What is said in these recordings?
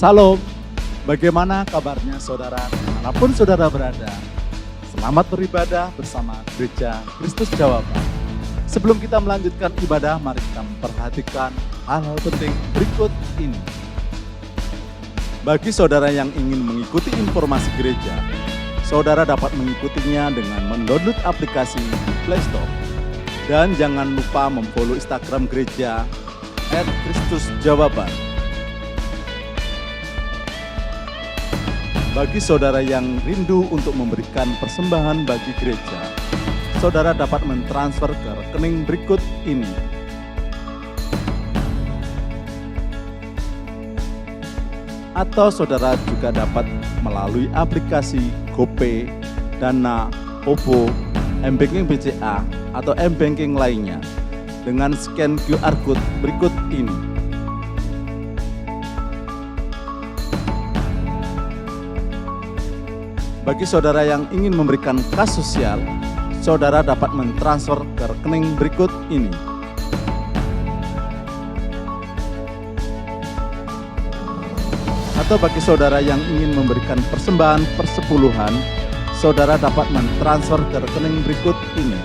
Salam, bagaimana kabarnya saudara dimanapun saudara berada? Selamat beribadah bersama Gereja Kristus Jawaban. Sebelum kita melanjutkan ibadah, mari kita memperhatikan hal-hal penting berikut ini. Bagi saudara yang ingin mengikuti informasi gereja, saudara dapat mengikutinya dengan mendownload aplikasi di Play Store. Dan jangan lupa memfollow Instagram gereja @kristusjawaban. Bagi saudara yang rindu untuk memberikan persembahan bagi gereja, saudara dapat mentransfer ke rekening berikut ini. Atau saudara juga dapat melalui aplikasi GoPay, Dana, OVO, M-Banking BCA, atau M-Banking lainnya dengan scan QR Code berikut ini. Bagi saudara yang ingin memberikan kas sosial, saudara dapat mentransfer ke rekening berikut ini. Atau bagi saudara yang ingin memberikan persembahan persepuluhan, saudara dapat mentransfer ke rekening berikut ini.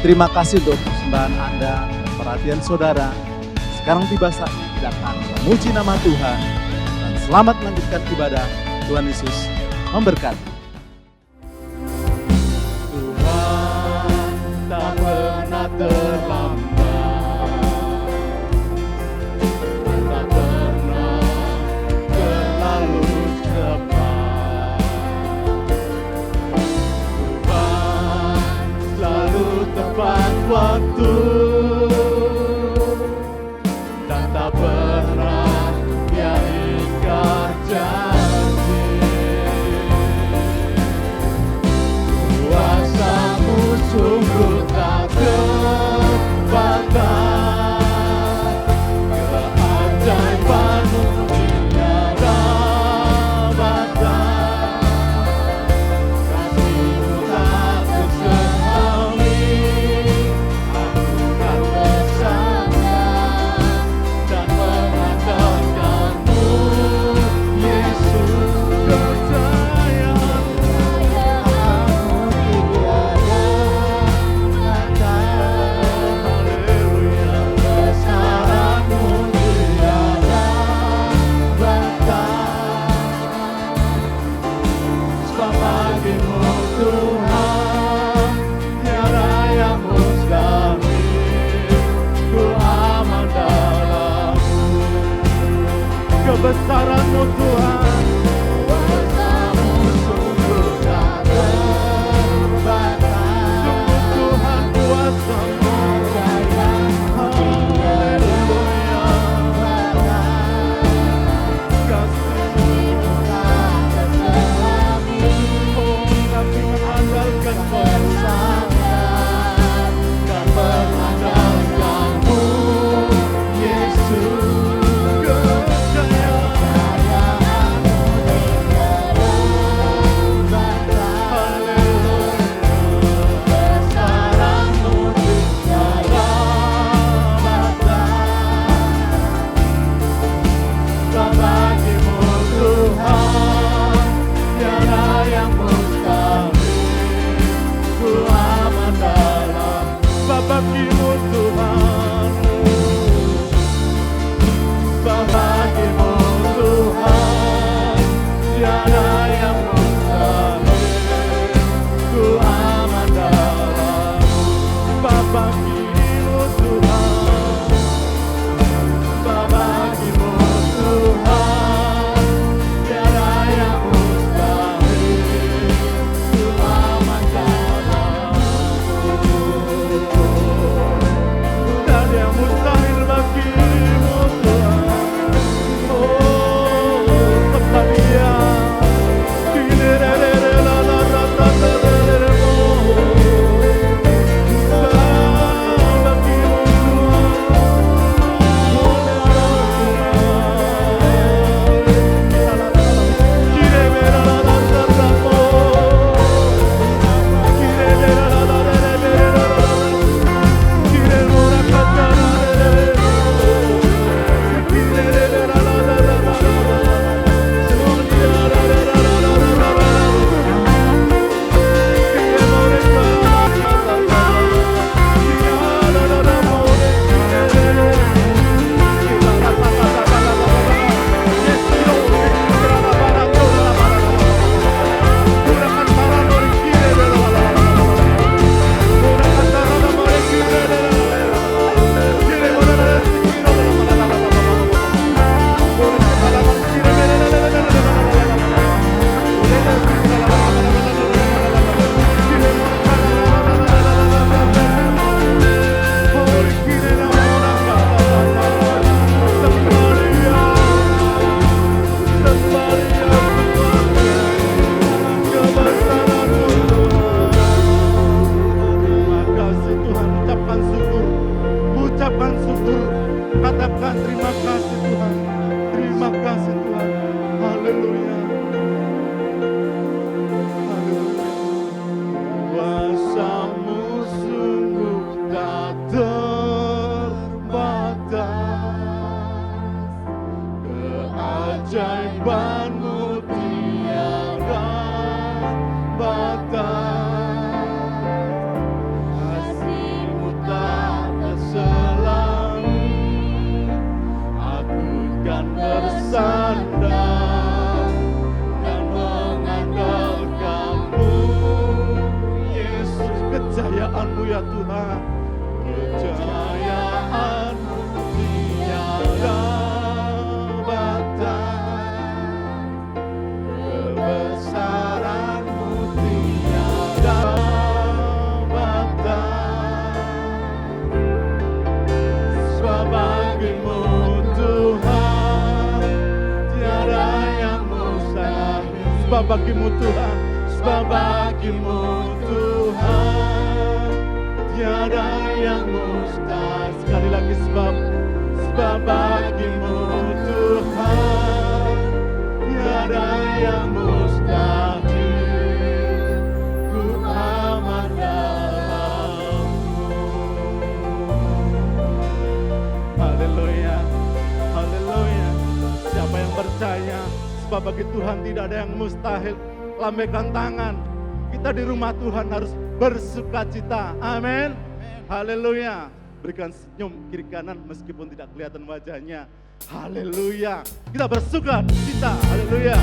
Terima kasih untuk persembahan Anda dan perhatian saudara. Sekarang tiba saatnya kita akan memuji nama Tuhan dan selamat melanjutkan ibadah. Tuhan Yesus memberkati. Tuhan tak pernah terlambat, tak pernah terlalu cepat. Tuhan selalu tepat waktu. Sungguh tak terbatas, keajaiban-Mu tiada batas. Kasih-Mu tak terkecuali, aku kan bersandar dan mengandalkan-Mu, Yesus. Kebesaran-Mu Tuhan, kuasa-Mu sungguh tak terbatas. Sungguh Tuhan kuasa-Mu, haleluya. Kasih-Mu tak terkecuali, oh kami mengandalkan bersandar dan mengandalkan-Mu, Yesus. keajaibanmu tiada batas, kasihmu tak terselangi, aku kan bersandar dan mengandalkanmu, Yesus. Kejayaanmu ya Tuhan, kejayaanmu tiada batas, kebesaranmu tiada batas, sebab bagimu Tuhan tiada yang mustahil, sebab bagimu Tuhan, sebab bagimu Tuhan tiada yang mustahil. Sekali lagi, sebab bagimu Tuhan tiada yang mustahil, ku aman dalam-Mu. Haleluya, haleluya. Siapa yang percaya, sebab bagi Tuhan tidak ada yang mustahil, lambaikan tangan. Kita di rumah Tuhan harus bersuka cita. Amin. Haleluya. Berikan senyum kiri kanan meskipun tidak kelihatan wajahnya. Haleluya. Kita bersuka cita. Haleluya.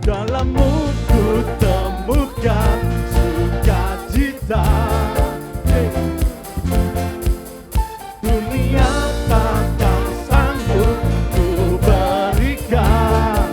Dalammu ku temukan sukacita. Dunia takkan sanggup ku berikan.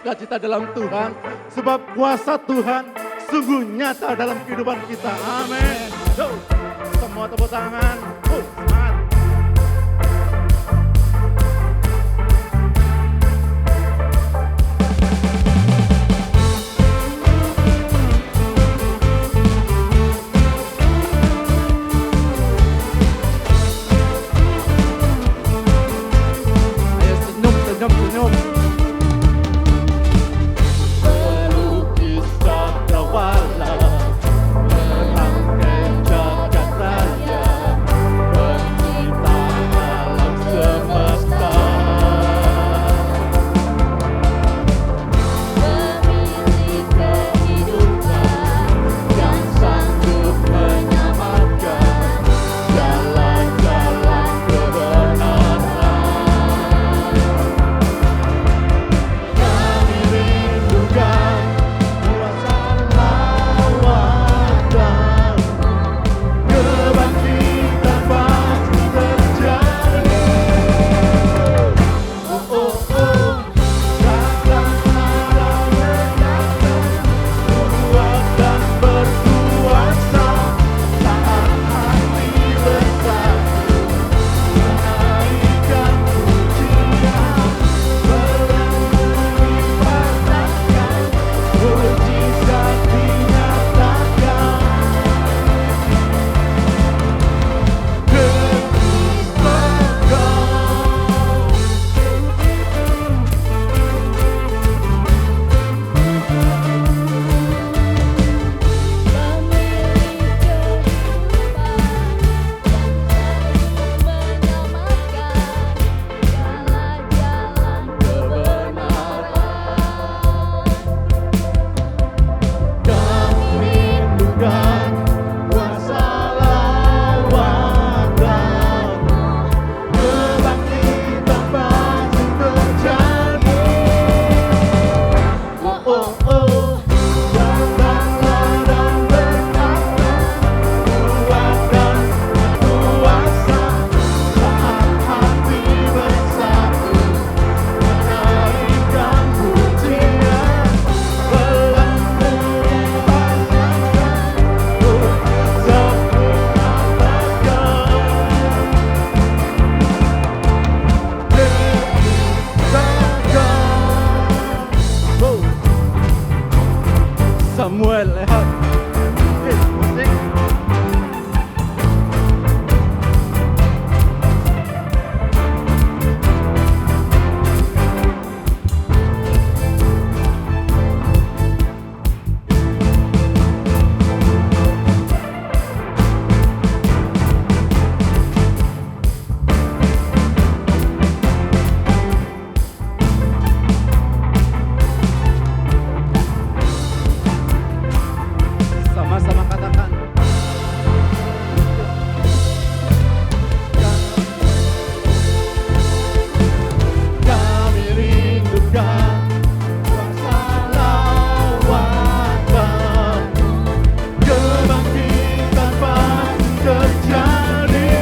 bersukacita dalam Tuhan. Sebab kuasa Tuhan sungguh nyata dalam kehidupan kita. Amin. Semua tepuk tangan. Semangat. Ayo senyum, senyum, senyum. Pelukis cakrawala, merangkai jagat raya, pencipta alam semesta. Pemilik kehidupan yang sanggup menyelamatkan jalan-jalan kebenaran. Kami rindukan kuasa lawatan, kebangkitan pasti terjadi. Oh, oh, oh, katakanlah ledakan, kuat dan berkuasa, saat hati bersatu, menaikkan pujian, berlimpahkan, mujizat dinyatakan. Kami rindukan kuasa lawatan, kebangkitan pasti terjadi. Oh, oh, oh, datanglah dan berkata, kuat dan berkuasa, saat hati bersatu, menaikkan pujian, berlimpahkan, mujizat dinyatakan. Samuel lihat. Musik. Sama-sama katakan. Kami rindukan kuasa lawatan, kebangkitan pasti terjadi.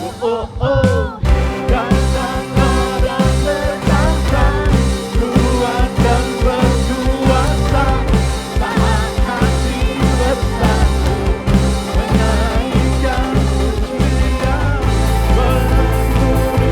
Oh, oh, oh, datanglah dan ledakan, kuat dan berkuasa, saat hati bersatu, menaikkan pujian, berlimpahkan,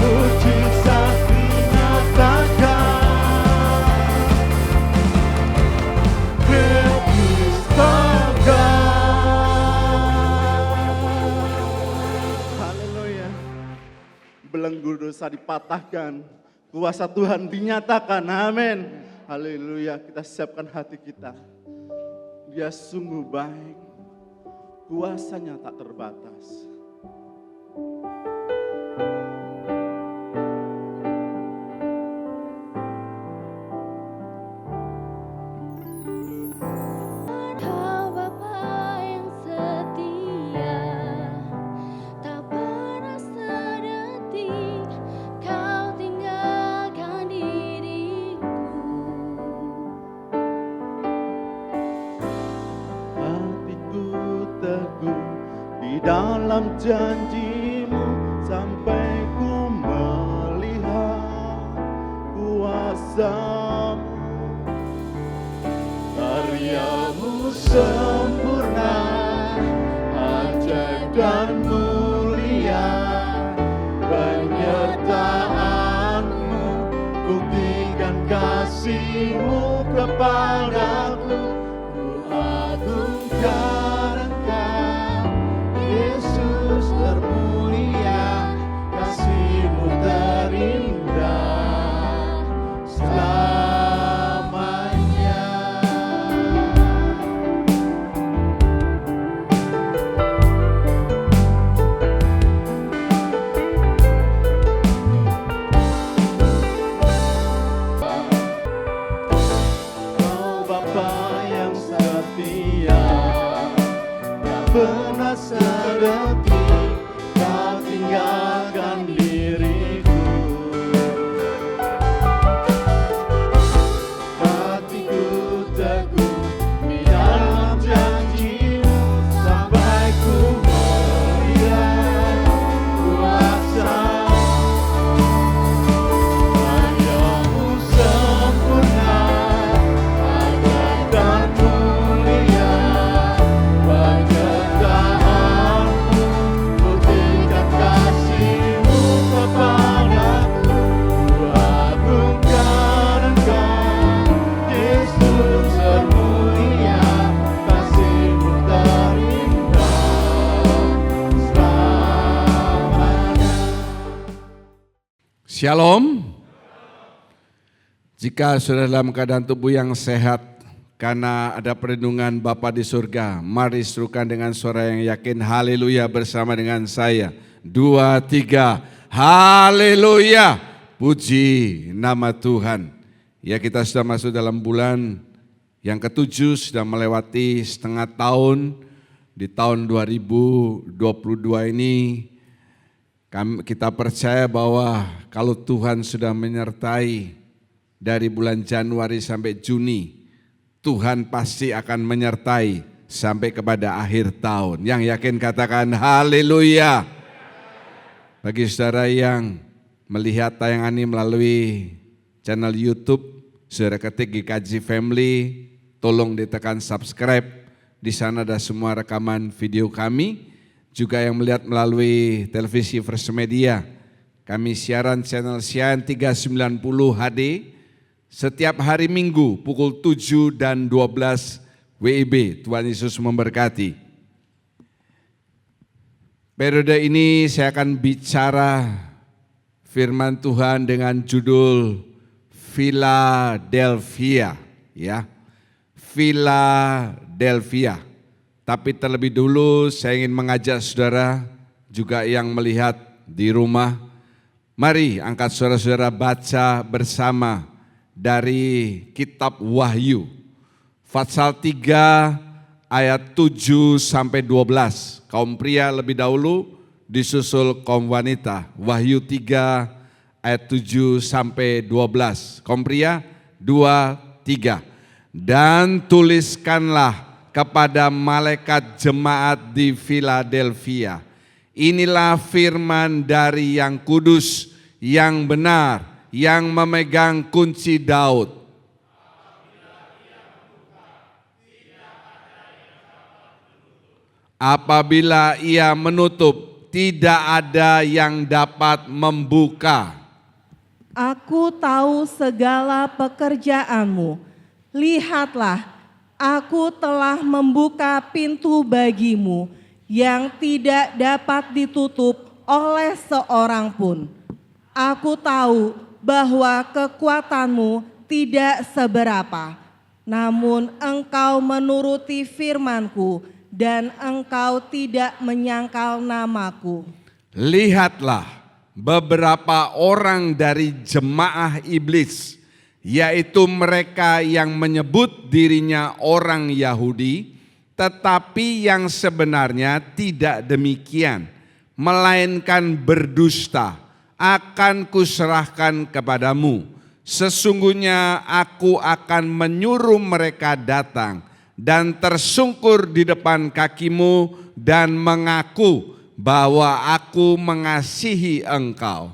mujizat dinyatakan. Haleluya. Belenggu dosa dipatahkan, kuasa Tuhan dinyatakan. Amin. Haleluya. Kita siapkan hati kita. Dia sungguh baik, kuasanya tak terbatas. dalam janjimu sampai ku melihat kuasamu. Karyamu sempurna, ajaib dan mulia, penyertaanmu buktikan kasihmu kepadaku. Ku agungkan Engkau, Yesus termulia, kasihmu terindah selamanya. Kau Bapa yang setia, tak pernah sedetik kau tinggalkan diriku. Hatiku teguh di dalam janjimu sampai ku melihat kuasamu. Karyamu sempurna, ajaib dan mulia, penyertaanmu buktikan kasihmu kepadaku. Ku agungkan Engkau, Yesus termulia, kasihmu terindah selamanya. Shalom. Jika sudah dalam keadaan tubuh yang sehat karena ada perlindungan Bapa di surga, mari serukan dengan suara yang yakin haleluya bersama dengan saya. 2, 3, haleluya. Puji nama Tuhan. Ya, kita sudah masuk dalam bulan yang ke-7, sudah melewati setengah tahun. Di tahun 2022 ini kita percaya bahwa kalau Tuhan sudah menyertai dari bulan Januari sampai Juni, Tuhan pasti akan menyertai sampai kepada akhir tahun. Yang yakin katakan haleluya. Bagi saudara yang melihat tayangan ini melalui channel YouTube, saudara ketik GKJ Family, tolong ditekan subscribe. Di sana ada semua rekaman video kami. Juga yang melihat melalui televisi First Media, kami siaran channel Sian 390 HD setiap hari Minggu pukul 7 dan 12 WIB. Tuhan Yesus memberkati. Periode ini saya akan bicara firman Tuhan dengan judul Philadelphia, ya. Philadelphia. Tapi terlebih dulu saya ingin mengajak saudara juga yang melihat di rumah, mari angkat saudara-saudara baca bersama dari kitab Wahyu, pasal 3 ayat 7 sampai 12. Kaum pria lebih dahulu disusul kaum wanita. Wahyu 3 ayat 7 sampai 12. Kaum pria 2, 3. Dan tuliskanlah kepada malaikat jemaat di Philadelphia, inilah firman dari yang kudus, yang benar, yang memegang kunci Daud. Apabila ia menutup, tidak ada yang dapat membuka. Aku tahu segala pekerjaanmu. Lihatlah, aku telah membuka pintu bagimu yang tidak dapat ditutup oleh seorang pun. Aku tahu bahwa kekuatanmu tidak seberapa, namun engkau menuruti firmanku dan engkau tidak menyangkal namaku. Lihatlah, beberapa orang dari jemaah iblis, yaitu mereka yang menyebut dirinya orang Yahudi, tetapi yang sebenarnya tidak demikian, melainkan berdusta, akan kuserahkan kepadamu. Sesungguhnya aku akan menyuruh mereka datang dan tersungkur di depan kakimu dan mengaku bahwa aku mengasihi engkau.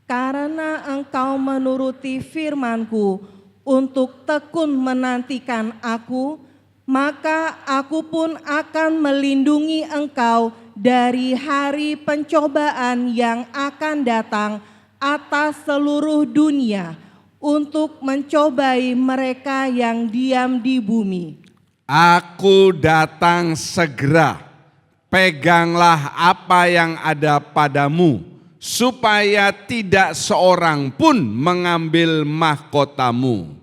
Karena engkau menuruti firman-Ku untuk tekun menantikan aku, maka aku pun akan melindungi engkau dari hari pencobaan yang akan datang atas seluruh dunia untuk mencobai mereka yang diam di bumi. Aku datang segera, peganglah apa yang ada padamu, supaya tidak seorang pun mengambil mahkotamu.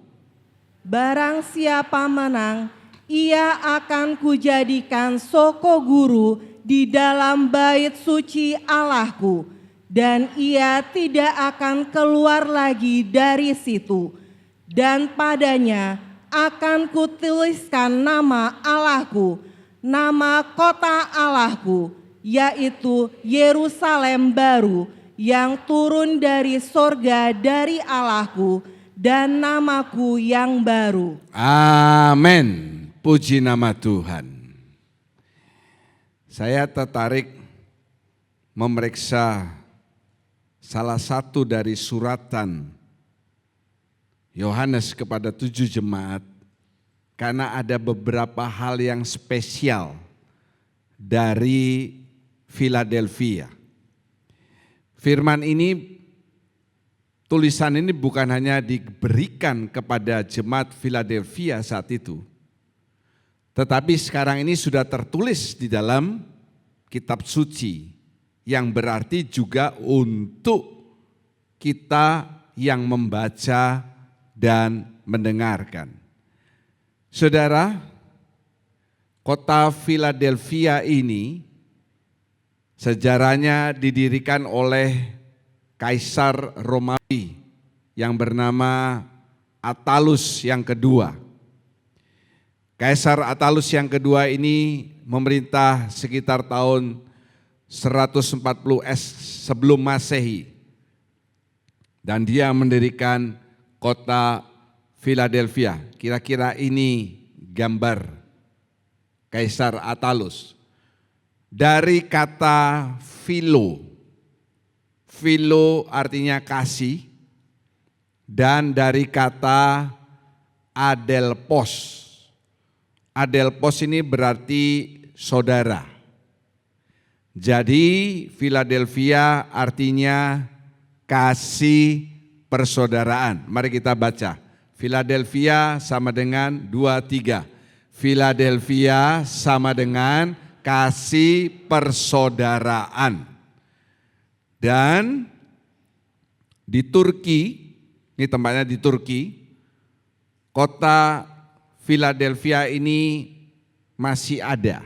Barang siapa menang, ia akan kujadikan soko guru di dalam bait suci Allahku, dan ia tidak akan keluar lagi dari situ. Dan padanya akan kutuliskan nama Allahku, nama kota Allahku, yaitu Yerusalem baru yang turun dari sorga dari Allahku, dan namaku yang baru. Amin. Puji nama Tuhan. Saya tertarik memeriksa salah satu dari suratan Yohanes kepada 7 jemaat, karena ada beberapa hal yang spesial dari Philadelphia. Firman ini, tulisan ini bukan hanya diberikan kepada jemaat Philadelphia saat itu, tetapi sekarang ini sudah tertulis di dalam kitab suci, yang berarti juga untuk kita yang membaca dan mendengarkan. Saudara, kota Philadelphia ini sejarahnya didirikan oleh Kaisar Romawi yang bernama Attalus yang kedua. Kaisar Attalus yang kedua ini memerintah sekitar tahun 140 sebelum Masehi. Dan dia mendirikan kota Philadelphia. Kira-kira ini gambar Kaisar Attalus. Dari kata philo. Philo artinya kasih. Dan dari kata adelpos. Adelpos ini berarti saudara. Jadi Philadelphia artinya kasih persaudaraan. Mari kita baca. Philadelphia sama dengan 2-3. Philadelphia sama dengan kasih persaudaraan. Dan di Turki, ini tempatnya di Turki, kota Philadelphia ini masih ada.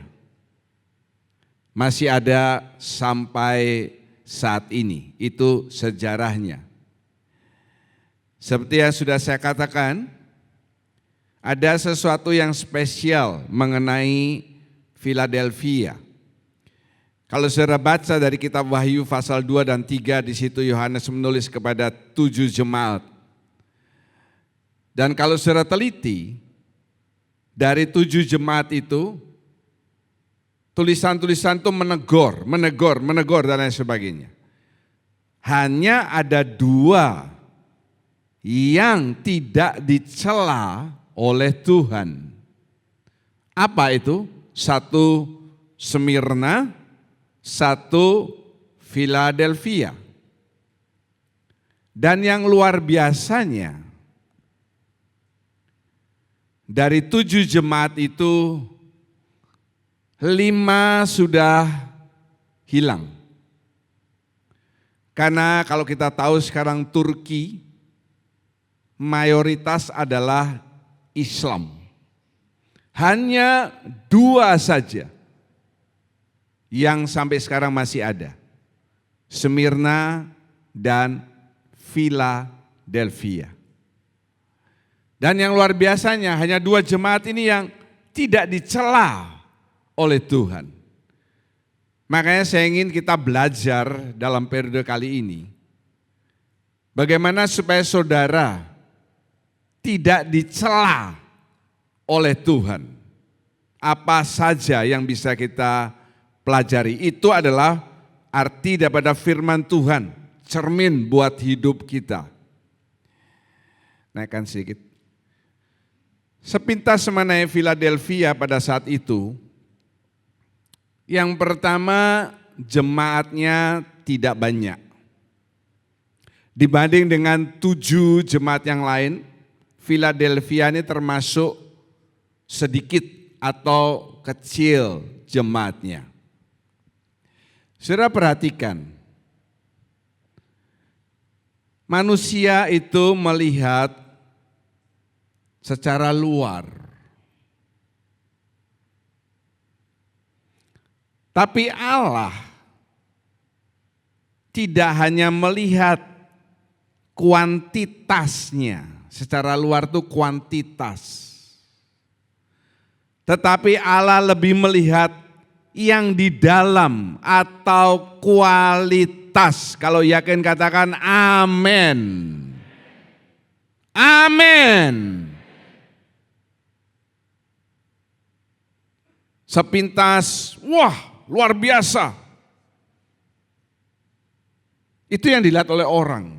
Masih ada sampai saat ini. Itu sejarahnya. Seperti yang sudah saya katakan, ada sesuatu yang spesial mengenai Philadelphia. Kalau saudara baca dari kitab Wahyu pasal 2 dan 3, di situ Yohanes menulis kepada 7 jemaat. Dan kalau saudara teliti, dari 7 jemaat itu, tulisan-tulisan itu menegur dan lain sebagainya. Hanya ada 2 yang tidak dicela oleh Tuhan. Apa itu? 1 Smyrna, 1 Philadelphia. Dan yang luar biasanya, dari 7 jemaat itu 5 sudah hilang. Karena kalau kita tahu sekarang Turki mayoritas adalah Islam. Hanya 2 saja yang sampai sekarang masih ada. Smyrna dan Philadelphia. Dan yang luar biasanya hanya 2 jemaat ini yang tidak dicela oleh Tuhan. Makanya saya ingin kita belajar dalam periode kali ini, bagaimana supaya saudara tidak dicela oleh Tuhan. Apa saja yang bisa kita pelajari? Itu adalah arti daripada firman Tuhan, cermin buat hidup kita. Naikkan sedikit. Sepintas mengenai Philadelphia pada saat itu, yang pertama jemaatnya tidak banyak. Dibanding dengan 7 jemaat yang lain, Philadelphia ini termasuk sedikit atau kecil jemaatnya. Saudara perhatikan, manusia itu melihat secara luar. Tapi Allah tidak hanya melihat kuantitasnya, secara luar itu kuantitas. Tetapi Allah lebih melihat yang di dalam atau kualitas. Kalau yakin katakan amin. Amin. Sepintas, wah luar biasa. Itu yang dilihat oleh orang.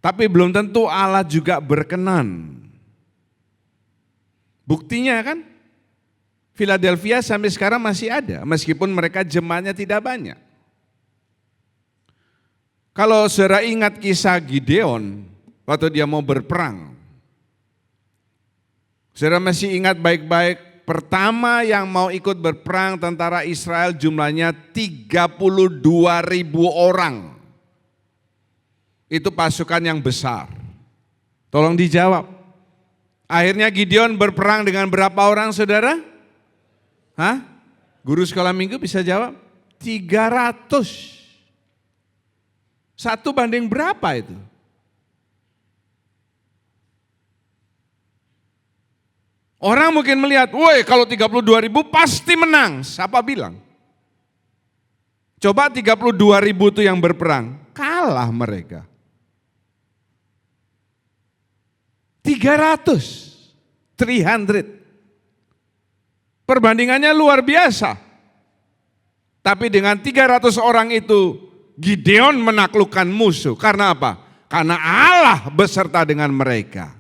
Tapi belum tentu Allah juga berkenan. Buktinya kan, Philadelphia sampai sekarang masih ada, meskipun mereka jemaatnya tidak banyak. Kalau saudara ingat kisah Gideon, waktu dia mau berperang, saudara masih ingat baik-baik, pertama yang mau ikut berperang tentara Israel jumlahnya 32.000 orang. Itu pasukan yang besar. Tolong dijawab. Akhirnya Gideon berperang dengan berapa orang saudara? Hah? Guru sekolah minggu bisa jawab? 300. 1 banding berapa itu? Orang mungkin melihat, woi kalau 32.000 pasti menang. Siapa bilang? Coba 32.000 itu yang berperang, kalah mereka. 300. Perbandingannya luar biasa. Tapi dengan 300 orang itu, Gideon menaklukkan musuh. Karena apa? Karena Allah beserta dengan mereka.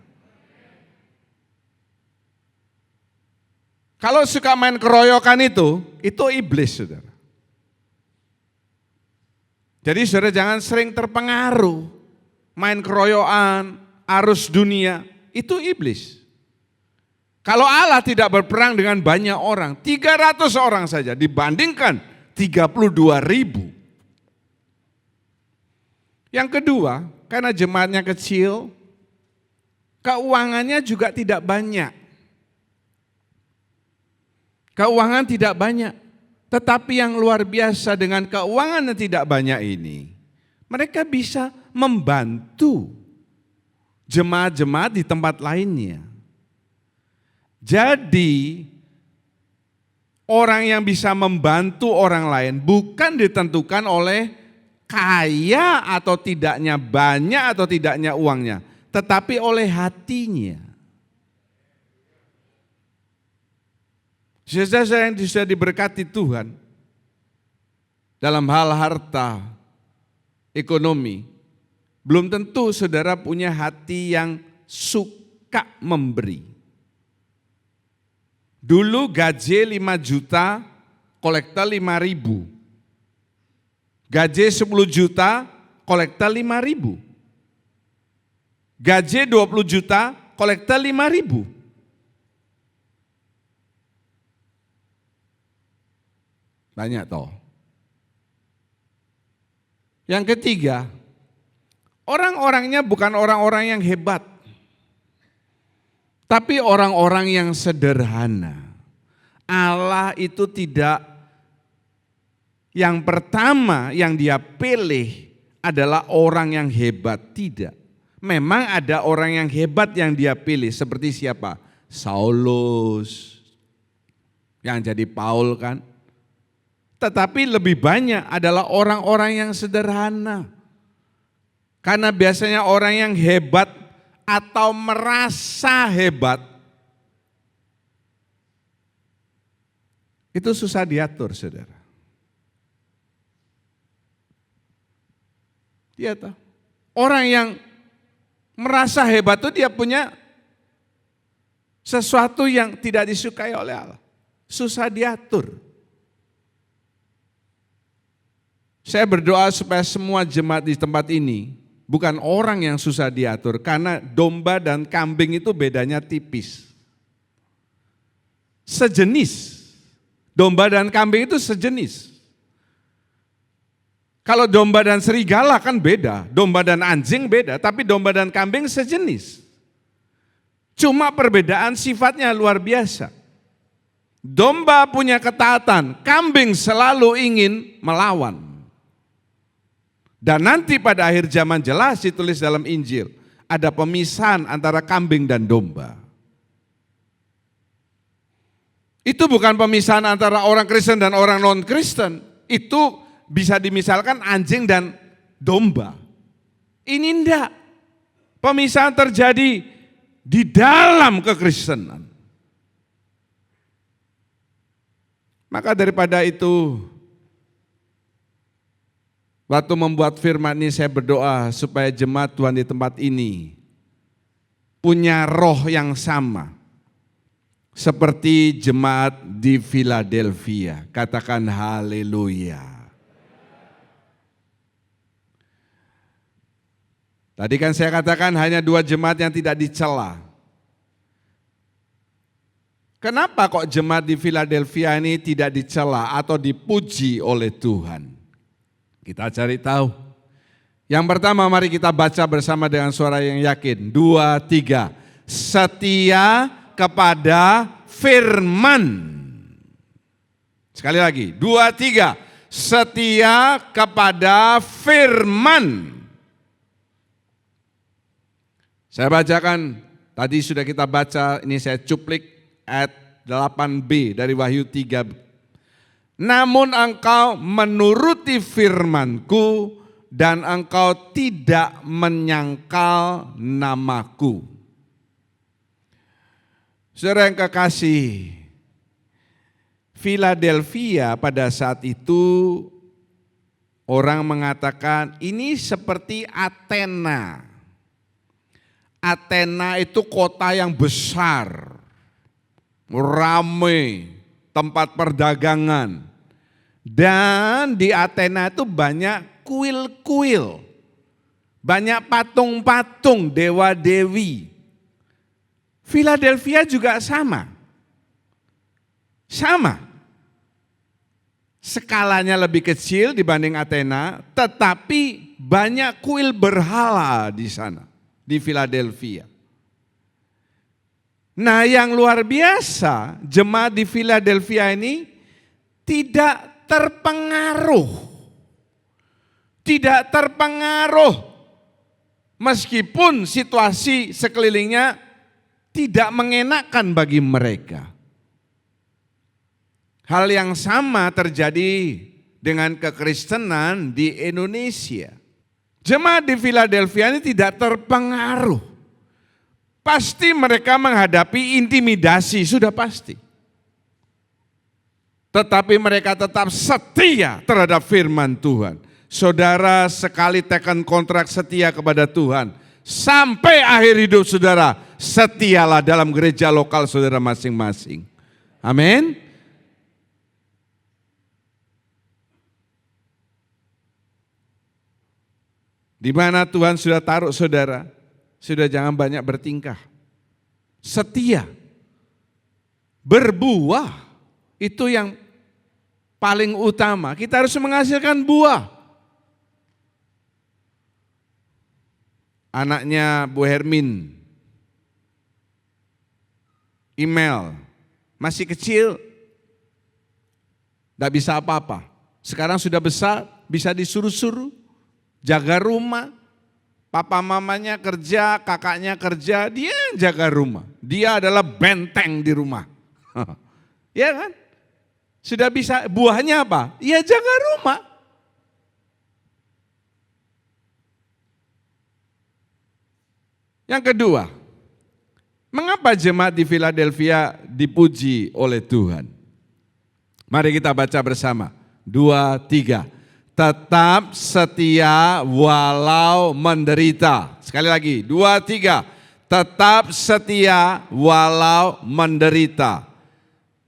Kalau suka main keroyokan itu iblis, saudara. Jadi saudara jangan sering terpengaruh. Main keroyokan, arus dunia, itu iblis. Kalau Allah tidak berperang dengan banyak orang, 300 orang saja dibandingkan 32.000. Yang kedua, karena jemaatnya kecil, keuangannya juga tidak banyak. Keuangan tidak banyak, tetapi yang luar biasa dengan keuangan yang tidak banyak ini, mereka bisa membantu jemaat-jemaat di tempat lainnya. Jadi orang yang bisa membantu orang lain bukan ditentukan oleh kaya atau tidaknya, banyak atau tidaknya uangnya, tetapi oleh hatinya. Saudara yang sudah diberkati Tuhan dalam hal harta, ekonomi, belum tentu saudara punya hati yang suka memberi. Dulu gaji 5 juta, kolektor 5.000. Gaji 10 juta, kolektor 5.000. Gaji 20 juta, kolektor 5.000. Banyak toh. Yang ketiga, orang-orangnya bukan orang-orang yang hebat, tapi orang-orang yang sederhana. Allah itu tidak, yang pertama yang dia pilih adalah orang yang hebat, tidak. Memang ada orang yang hebat yang dia pilih, seperti siapa? Saulus, yang jadi Paul kan. Tetapi lebih banyak adalah orang-orang yang sederhana. Karena biasanya orang yang hebat atau merasa hebat, Itu susah diatur, saudara. Dia tahu. Orang yang merasa hebat itu dia punya sesuatu yang tidak disukai oleh Allah. Susah diatur. Saya berdoa supaya semua jemaat di tempat ini bukan orang yang susah diatur, karena domba dan kambing itu bedanya tipis. Sejenis. Domba dan kambing itu sejenis. Kalau domba dan serigala kan beda, domba dan anjing beda, tapi domba dan kambing sejenis. Cuma perbedaan sifatnya luar biasa. Domba punya ketaatan, kambing selalu ingin melawan. Dan nanti pada akhir zaman jelas ditulis dalam Injil, ada pemisahan antara kambing dan domba. Itu bukan pemisahan antara orang Kristen dan orang non-Kristen. Itu bisa dimisalkan anjing dan domba. Ini enggak. Pemisahan terjadi di dalam kekristenan. Maka daripada itu, waktu membuat firman ini saya berdoa supaya jemaat Tuhan di tempat ini punya roh yang sama. Seperti jemaat di Philadelphia. Katakan haleluya. Tadi kan saya katakan hanya 2 jemaat yang tidak dicela. Kenapa kok jemaat di Philadelphia ini tidak dicela atau dipuji oleh Tuhan? Kita cari tahu. Yang pertama mari kita baca bersama dengan suara yang yakin. 2, 3. Setia kepada firman. Sekali lagi, 2, 3. Setia kepada firman. Saya bacakan, tadi sudah kita baca, ini saya cuplik ayat 8b dari Wahyu 3. Namun engkau menuruti firmanku dan engkau tidak menyangkal namaku. Saudara yang kekasih, Philadelphia pada saat itu orang mengatakan ini seperti Athena. Athena itu kota yang besar, ramai, tempat perdagangan. Dan di Athena itu banyak kuil-kuil, banyak patung-patung dewa-dewi. Philadelphia juga sama. Skalanya lebih kecil dibanding Athena, tetapi banyak kuil berhala di sana, di Philadelphia. Nah, yang luar biasa, jemaat di Philadelphia ini tidak terpengaruh. Tidak terpengaruh meskipun situasi sekelilingnya tidak mengenakan bagi mereka. Hal yang sama terjadi dengan kekristenan di Indonesia. Jemaat di Philadelphia ini tidak terpengaruh. Pasti mereka menghadapi intimidasi, sudah pasti. Tetapi mereka tetap setia terhadap firman Tuhan. Saudara sekali tekan kontrak setia kepada Tuhan, sampai akhir hidup saudara, setialah dalam gereja lokal saudara masing-masing. Amin. Di mana Tuhan sudah taruh saudara, sudah jangan banyak bertingkah. Setia, berbuah, itu yang paling utama. Kita harus menghasilkan buah. Anaknya Bu Hermin, email, masih kecil, tidak bisa apa-apa. Sekarang sudah besar, bisa disuruh-suruh, jaga rumah. Papa mamanya kerja, kakaknya kerja, dia jaga rumah. Dia adalah benteng di rumah. Ya kan? Sudah bisa, buahnya apa? Ya jaga rumah. Yang kedua, mengapa jemaat di Philadelphia dipuji oleh Tuhan? Mari kita baca bersama. 2, 3. Tetap setia walau menderita. Sekali lagi, 2, 3. Tetap setia walau menderita.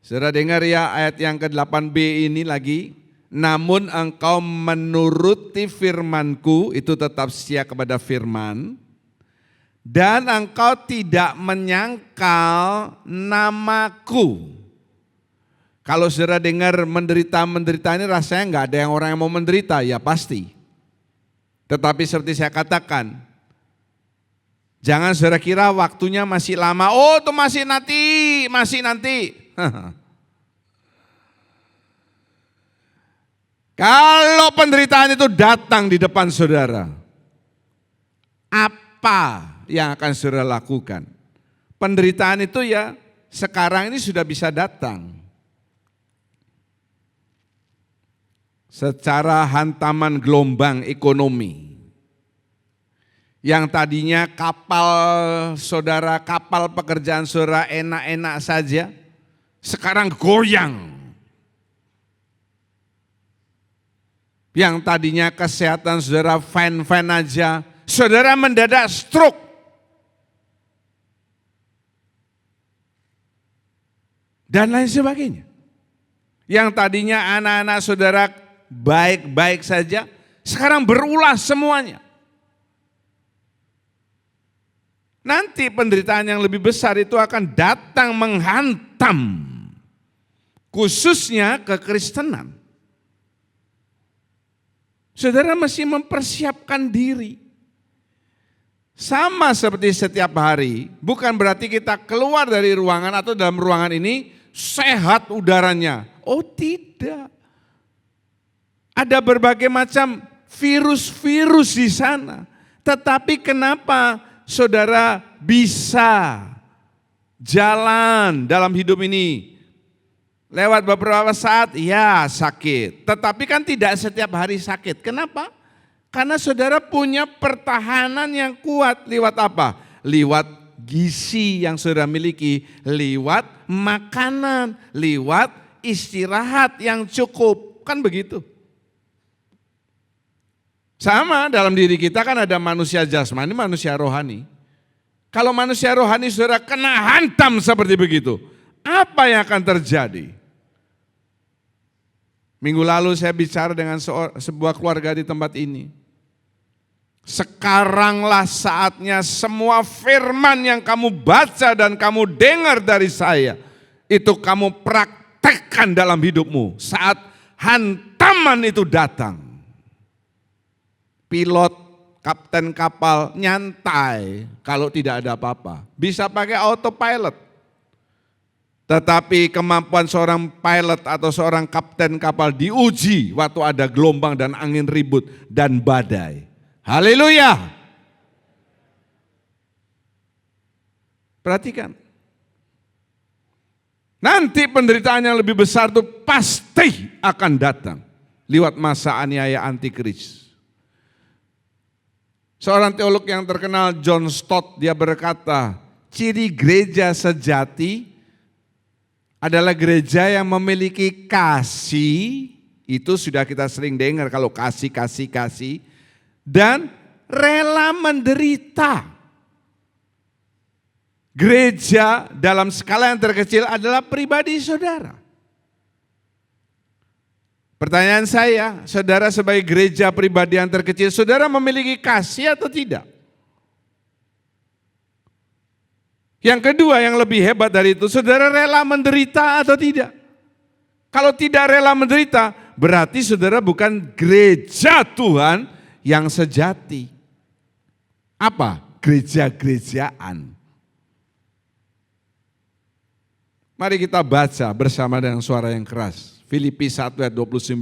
Saudara dengar ya ayat yang ke-8b ini lagi. Namun engkau menuruti firmanku, itu tetap setia kepada firman. Dan engkau tidak menyangkal namaku. Kalau saudara dengar menderita ini rasanya enggak ada yang orang yang mau menderita, ya pasti. Tetapi seperti saya katakan, jangan saudara kira waktunya masih lama, oh itu masih nanti. Kalau penderitaan itu datang di depan saudara, apa yang akan saudara lakukan? Penderitaan itu ya sekarang ini sudah bisa datang. Secara hantaman gelombang ekonomi. Yang tadinya kapal saudara, kapal pekerjaan saudara enak-enak saja, sekarang goyang. Yang tadinya kesehatan saudara fine-fine aja, saudara mendadak stroke. Dan lain sebagainya. Yang tadinya anak-anak saudara baik-baik saja, sekarang berulah semuanya. Nanti penderitaan yang lebih besar itu akan datang menghantam, khususnya kekristenan. Saudara mesti mempersiapkan diri. Sama seperti setiap hari, bukan berarti kita keluar dari ruangan atau dalam ruangan ini sehat udaranya. Oh tidak. Ada berbagai macam virus-virus di sana. Tetapi kenapa saudara bisa jalan dalam hidup ini? Lewat beberapa saat, ya sakit. Tetapi kan tidak setiap hari sakit. Kenapa? Karena saudara punya pertahanan yang kuat. Lewat apa? Lewat gizi yang saudara miliki. Lewat makanan. Lewat istirahat yang cukup. Kan begitu. Sama dalam diri kita kan ada manusia jasmani, manusia rohani. Kalau manusia rohani saudara kena hantam seperti begitu, apa yang akan terjadi? Minggu lalu saya bicara dengan sebuah keluarga di tempat ini. Sekaranglah saatnya semua firman yang kamu baca dan kamu dengar dari saya, itu kamu praktekkan dalam hidupmu saat hantaman itu datang. Pilot, kapten kapal nyantai kalau tidak ada apa-apa. Bisa pakai autopilot. Tetapi kemampuan seorang pilot atau seorang kapten kapal diuji waktu ada gelombang dan angin ribut dan badai. Haleluya. Perhatikan. Nanti penderitaan yang lebih besar itu pasti akan datang lewat masa aniaya antikris. Seorang teolog yang terkenal John Stott, dia berkata, ciri gereja sejati adalah gereja yang memiliki kasih, itu sudah kita sering dengar kalau kasih, dan rela menderita. Gereja dalam skala yang terkecil adalah pribadi saudara. Pertanyaan saya, saudara sebagai gereja pribadi yang terkecil, saudara memiliki kasih atau tidak? Yang kedua yang lebih hebat dari itu, saudara rela menderita atau tidak? Kalau tidak rela menderita, berarti saudara bukan gereja Tuhan yang sejati. Apa? Gereja-gerejaan. Mari kita baca bersama dengan suara yang keras. Filipi 1 ayat 29.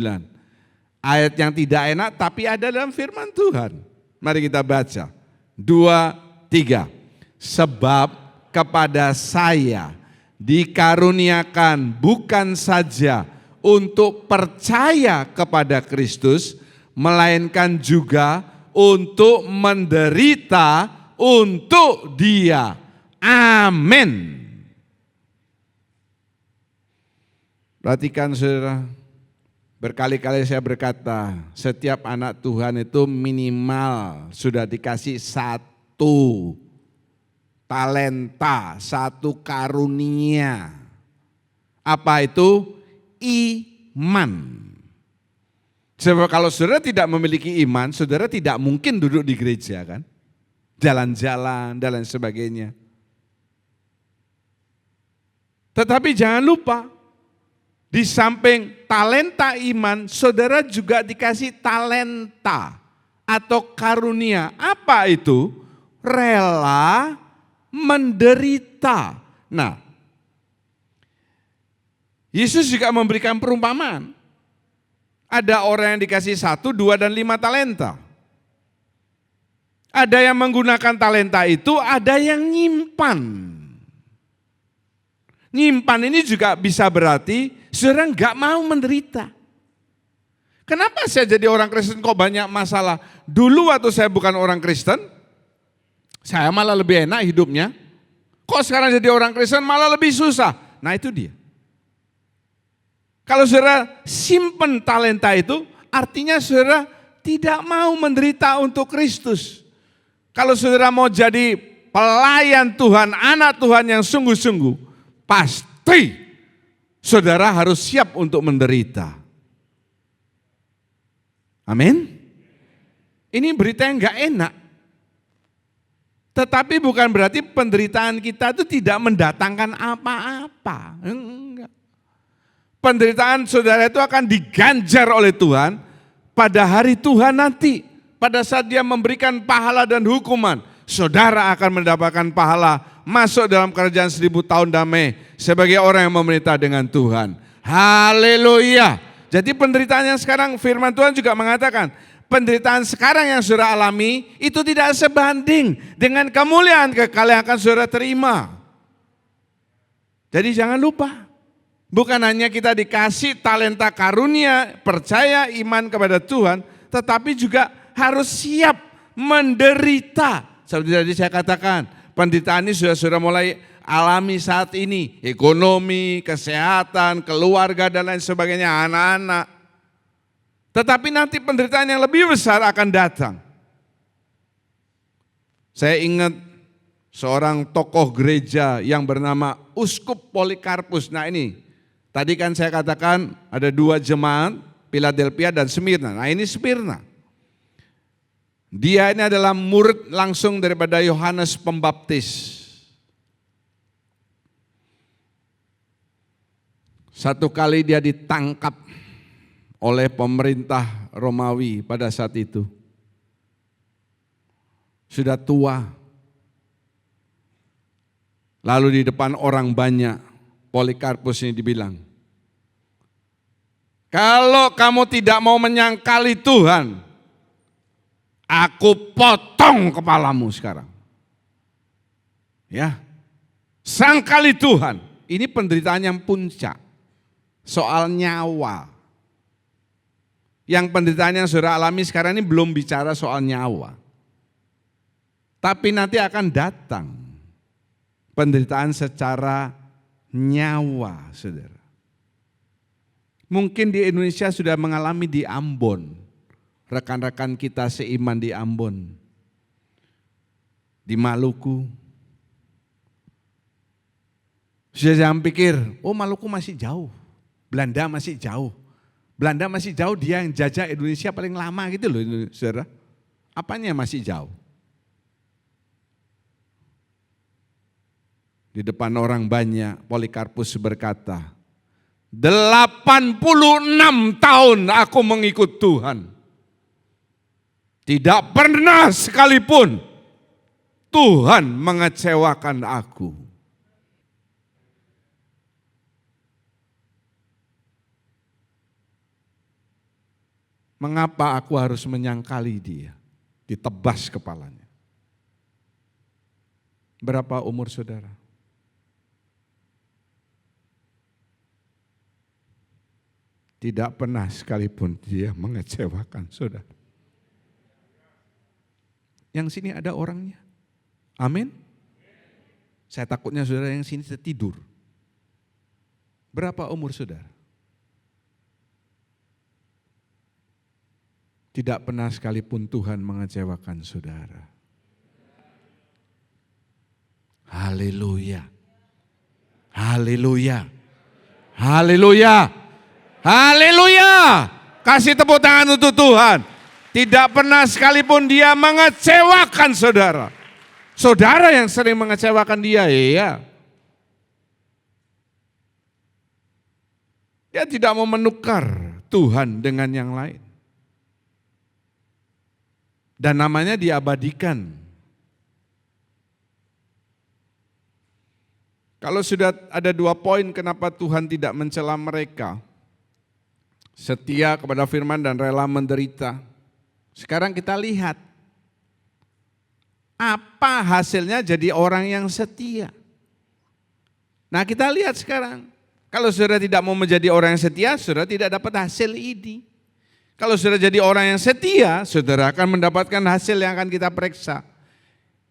Ayat yang tidak enak tapi ada dalam firman Tuhan. Mari kita baca. 2, 3. Sebab kepada saya dikaruniakan bukan saja untuk percaya kepada Kristus, melainkan juga untuk menderita untuk Dia. Amin. Perhatikan saudara, berkali-kali saya berkata, setiap anak Tuhan itu minimal sudah dikasih satu talenta, satu karunia. Apa itu? Iman. Sebab kalau saudara tidak memiliki iman, saudara tidak mungkin duduk di gereja kan? Jalan-jalan dan lain sebagainya. Tetapi jangan lupa, di samping talenta iman, saudara juga dikasih talenta atau karunia. Apa itu? Rela menderita. Nah, Yesus juga memberikan perumpamaan. Ada orang yang dikasih 1, 2, dan 5 talenta. Ada yang menggunakan talenta itu, ada yang nyimpan. Nyimpan ini juga bisa berarti saudara nggak mau menderita. Kenapa saya jadi orang Kristen kok banyak masalah? Dulu waktu saya bukan orang Kristen, saya malah lebih enak hidupnya. Kok sekarang jadi orang Kristen malah lebih susah? Nah itu dia. Kalau saudara simpen talenta itu, artinya saudara tidak mau menderita untuk Kristus. Kalau saudara mau jadi pelayan Tuhan, anak Tuhan yang sungguh-sungguh, pasti saudara harus siap untuk menderita. Amin. Ini berita yang enggak enak. Tetapi bukan berarti penderitaan kita itu tidak mendatangkan apa-apa. Enggak. Penderitaan saudara itu akan diganjar oleh Tuhan pada hari Tuhan nanti. Pada saat dia memberikan pahala dan hukuman, saudara akan mendapatkan pahala masuk dalam kerajaan 1000 tahun damai sebagai orang yang memerintah dengan Tuhan. Haleluya. Jadi penderitaan yang sekarang firman Tuhan juga mengatakan, penderitaan sekarang yang saudara alami itu tidak sebanding dengan kemuliaan kekal yang akan saudara terima. Jadi jangan lupa, bukan hanya kita dikasih talenta karunia, percaya iman kepada Tuhan, tetapi juga harus siap menderita. Seperti tadi saya katakan, penderitaan ini sudah mulai alami saat ini. Ekonomi, kesehatan, keluarga dan lain sebagainya, anak-anak. Tetapi nanti penderitaan yang lebih besar akan datang. Saya ingat seorang tokoh gereja yang bernama Uskup Polikarpus. Nah ini, tadi kan saya katakan ada 2 jemaat, Philadelphia dan Smyrna. Nah ini Smyrna. Dia ini adalah murid langsung daripada Yohanes Pembaptis. Satu kali dia ditangkap oleh pemerintah Romawi pada saat itu. Sudah tua. Lalu di depan orang banyak, Polikarpus ini dibilang, kalau kamu tidak mau menyangkali Tuhan, aku potong kepalamu sekarang. Ya, sangkali Tuhan. Ini penderitaan yang puncak. Soal nyawa. Yang penderitaan yang saudara alami sekarang ini belum bicara soal nyawa. Tapi nanti akan datang penderitaan secara nyawa, saudara. Mungkin di Indonesia sudah mengalami di Ambon. Rekan-rekan kita seiman di Ambon. Di Maluku. Sudah jangan pikir, oh Maluku masih jauh. Belanda masih jauh. Belanda masih jauh, dia yang jajah Indonesia paling lama gitu loh, saudara. Apanya masih jauh? Di depan orang banyak, Polikarpus berkata, 86 tahun aku mengikut Tuhan. Tidak pernah sekalipun Tuhan mengecewakan aku. Mengapa aku harus menyangkali dia? Ditebas kepalanya. Berapa umur saudara? Tidak pernah sekalipun dia mengecewakan saudara. Yang sini ada orangnya. Amin. Saya takutnya saudara yang sini tertidur. Berapa umur saudara? Tidak pernah sekalipun Tuhan mengecewakan saudara. Haleluya. Haleluya. Haleluya. Haleluya. Kasih tepuk tangan untuk Tuhan. Tidak pernah sekalipun dia mengecewakan saudara. Saudara yang sering mengecewakan dia, iya. Dia tidak mau menukar Tuhan dengan yang lain. Dan namanya diabadikan. Kalau sudah ada 2 poin kenapa Tuhan tidak mencela mereka. Setia kepada firman dan rela menderita. Sekarang kita lihat. Apa hasilnya jadi orang yang setia. Nah kita lihat sekarang. Kalau saudara tidak mau menjadi orang yang setia, saudara tidak dapat hasil ini. Kalau saudara jadi orang yang setia, saudara akan mendapatkan hasil yang akan kita periksa.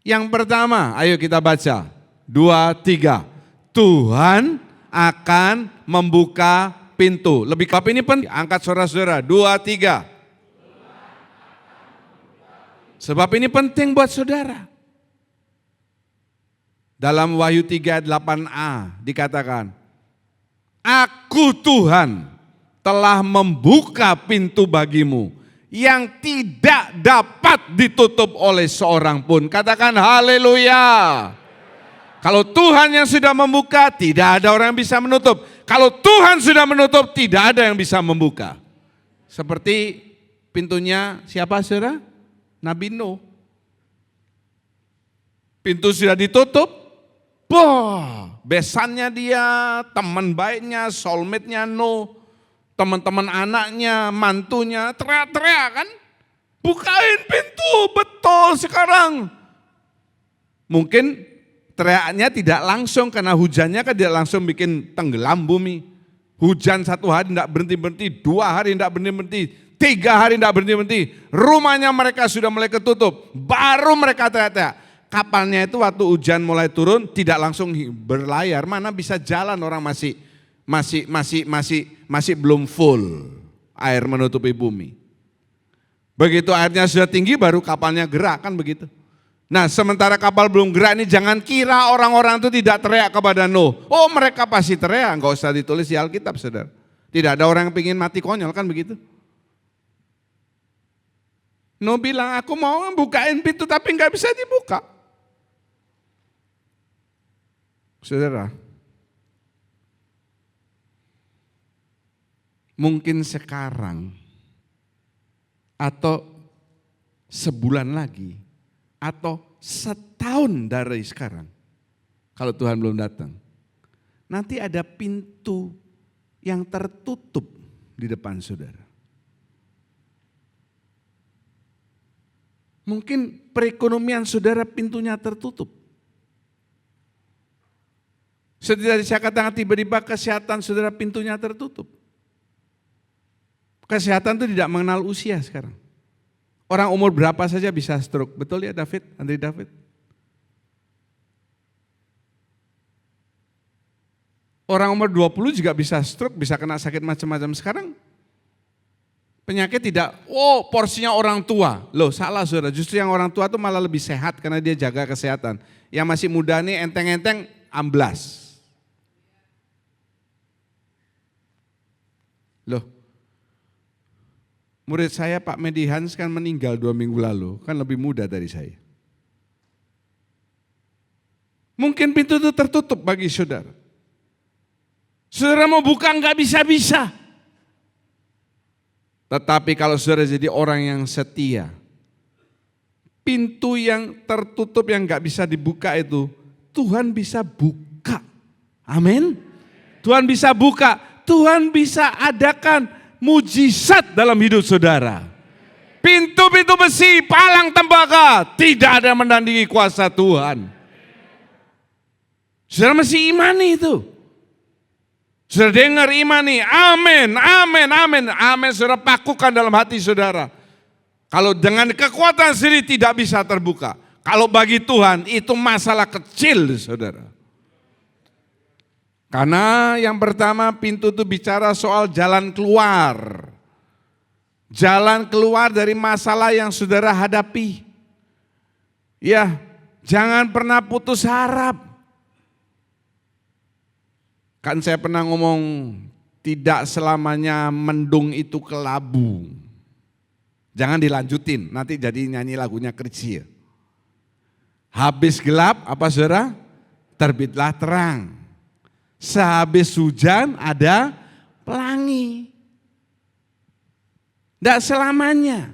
Yang pertama, ayo kita baca. 2, 3. Tuhan akan membuka pintu. Lebih klap ini penting. Angkat suara saudara. 2, 3. Sebab ini penting buat saudara. Dalam Wahyu 3 ayat 8a dikatakan, Aku Tuhan telah membuka pintu bagimu yang tidak dapat ditutup oleh seorang pun. Katakan haleluya. Kalau Tuhan yang sudah membuka, tidak ada orang yang bisa menutup. Kalau Tuhan sudah menutup, tidak ada yang bisa membuka. Seperti pintunya siapa saudara? Nabi Nuh. Pintu sudah ditutup, besannya dia, teman baiknya, soulmate-nya Nuh, teman-teman anaknya, mantunya, teriak-teriak kan. Bukain pintu, betul sekarang. Mungkin teriaknya tidak langsung karena hujannya kan tidak langsung bikin tenggelam bumi. Hujan 1 hari tidak berhenti-berhenti, 2 hari tidak berhenti-berhenti, 3 hari tidak berhenti-berhenti. Rumahnya mereka sudah mulai ketutup, baru mereka teriak-teriak. Kapalnya itu waktu hujan mulai turun tidak langsung berlayar, mana bisa jalan orang masih belum full air menutupi bumi. Begitu airnya sudah tinggi baru kapalnya gerak kan begitu. Nah sementara kapal belum gerak ini jangan kira orang-orang itu tidak teriak kepada Nuh. Oh mereka pasti teriak, nggak usah ditulis di Alkitab saudara. Tidak ada orang yang ingin mati konyol kan begitu. Nuh bilang aku mau bukain pintu tapi nggak bisa dibuka. Saudara, mungkin sekarang atau sebulan lagi atau setahun dari sekarang, kalau Tuhan belum datang, nanti ada pintu yang tertutup di depan saudara. Mungkin perekonomian saudara pintunya tertutup. Seperti saya katakan tiba-tiba kesehatan saudara pintunya tertutup. Kesehatan itu tidak mengenal usia sekarang. Orang umur berapa saja bisa stroke. Betul ya David, Andri David? Orang umur 20 juga bisa stroke, bisa kena sakit macam-macam. Sekarang penyakit tidak, porsinya orang tua. Loh salah saudara, justru yang orang tua itu malah lebih sehat karena dia jaga kesehatan. Yang masih muda nih enteng-enteng amblas. Loh, murid saya Pak Medi Hans kan meninggal 2 minggu lalu, kan lebih muda dari saya. Mungkin pintu itu tertutup bagi saudara. Saudara mau buka nggak bisa-bisa. Tetapi kalau saudara jadi orang yang setia, pintu yang tertutup yang nggak bisa dibuka itu, Tuhan bisa buka. Amin. Tuhan bisa buka. Tuhan bisa adakan mujizat dalam hidup saudara. Pintu-pintu besi, palang tembaga, tidak ada yang menandingi kuasa Tuhan. Saudara mesti imani itu. Saudara dengar imani, amin, amin, amin, amin. Saudara pakukan dalam hati saudara. Kalau dengan kekuatan sendiri tidak bisa terbuka. Kalau bagi Tuhan itu masalah kecil saudara. Karena yang pertama pintu itu bicara soal jalan keluar. jalan keluar dari masalah yang saudara hadapi. Ya, jangan pernah putus harap. Kan saya pernah ngomong, tidak selamanya mendung itu kelabu. Jangan dilanjutin, nanti jadi nyanyi lagunya Kecil. Habis gelap, apa saudara? Terbitlah terang. Sehabis hujan ada pelangi. Tidak selamanya.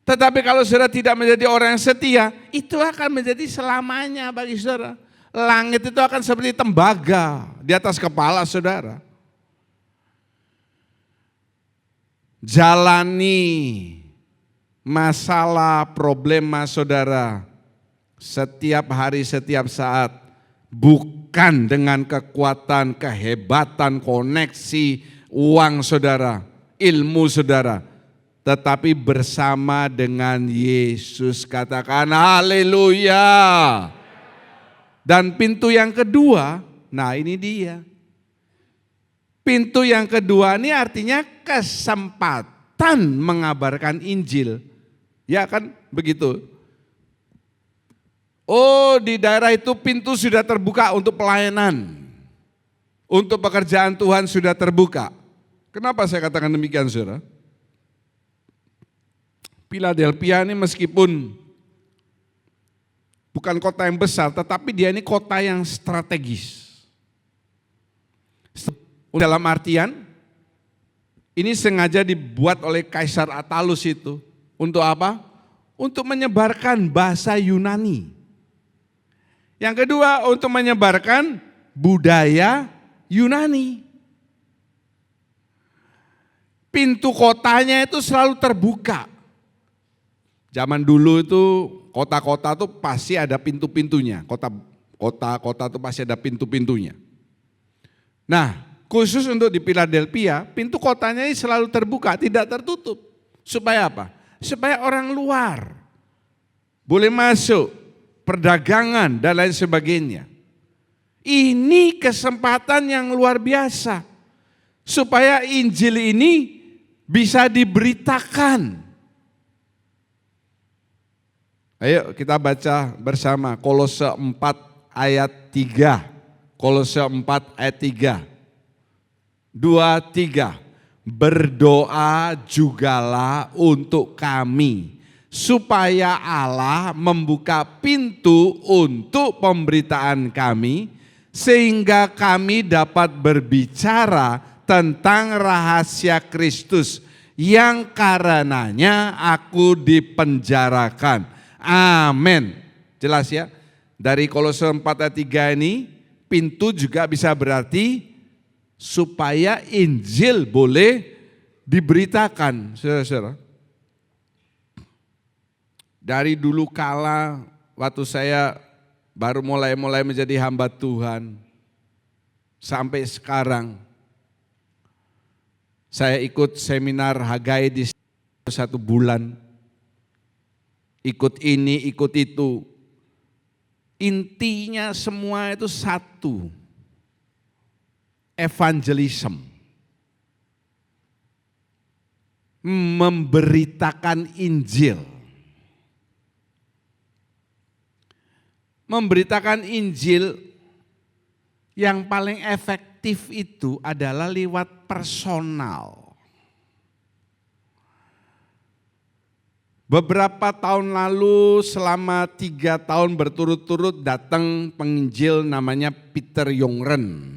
Tetapi kalau saudara tidak menjadi orang yang setia, itu akan menjadi selamanya bagi saudara. Langit itu akan seperti tembaga di atas kepala saudara. Jalani masalah, problema saudara setiap hari, setiap saat. Bukan dengan kekuatan, kehebatan, koneksi, uang saudara, ilmu saudara. Tetapi bersama dengan Yesus. Katakan haleluya. Dan pintu yang kedua, nah ini dia. Pintu yang kedua ini artinya kesempatan mengabarkan Injil. Ya kan begitu. Oh, di daerah itu pintu sudah terbuka untuk pelayanan. Untuk pekerjaan Tuhan sudah terbuka. Kenapa saya katakan demikian, saudara? Philadelphia ini meskipun bukan kota yang besar, tetapi dia ini kota yang strategis. Dalam artian, ini sengaja dibuat oleh Kaisar Attalus itu. Untuk apa? Untuk menyebarkan bahasa Yunani. Yang kedua, untuk menyebarkan budaya Yunani. Pintu kotanya itu selalu terbuka. Zaman dulu itu kota-kota tuh pasti ada pintu-pintunya. Kota-kota tuh pasti ada pintu-pintunya. Nah, khusus untuk di Philadelphia, pintu kotanya ini selalu terbuka, tidak tertutup. Supaya apa? Supaya orang luar boleh masuk, perdagangan dan lain sebagainya. Ini kesempatan yang luar biasa. Supaya Injil ini bisa diberitakan. Ayo kita baca bersama Kolose 4 ayat 3. Kolose 4 ayat 3. 2, 3. Berdoa jugalah untuk kami, supaya Allah membuka pintu untuk pemberitaan kami, sehingga kami dapat berbicara tentang rahasia Kristus, yang karenanya aku dipenjarakan. Amin. Jelas ya? Dari Kolose 4 ayat 3 ini, pintu juga bisa berarti supaya Injil boleh diberitakan, saudara-saudara. Dari dulu kala, waktu saya baru mulai menjadi hamba Tuhan, sampai sekarang, saya ikut seminar Hagai di 1 bulan. Ikut ini, ikut itu. Intinya semua itu satu. Evangelism. Memberitakan Injil. Memberitakan Injil yang paling efektif itu adalah lewat personal. Beberapa tahun lalu selama 3 tahun berturut-turut datang penginjil namanya Peter Yongren.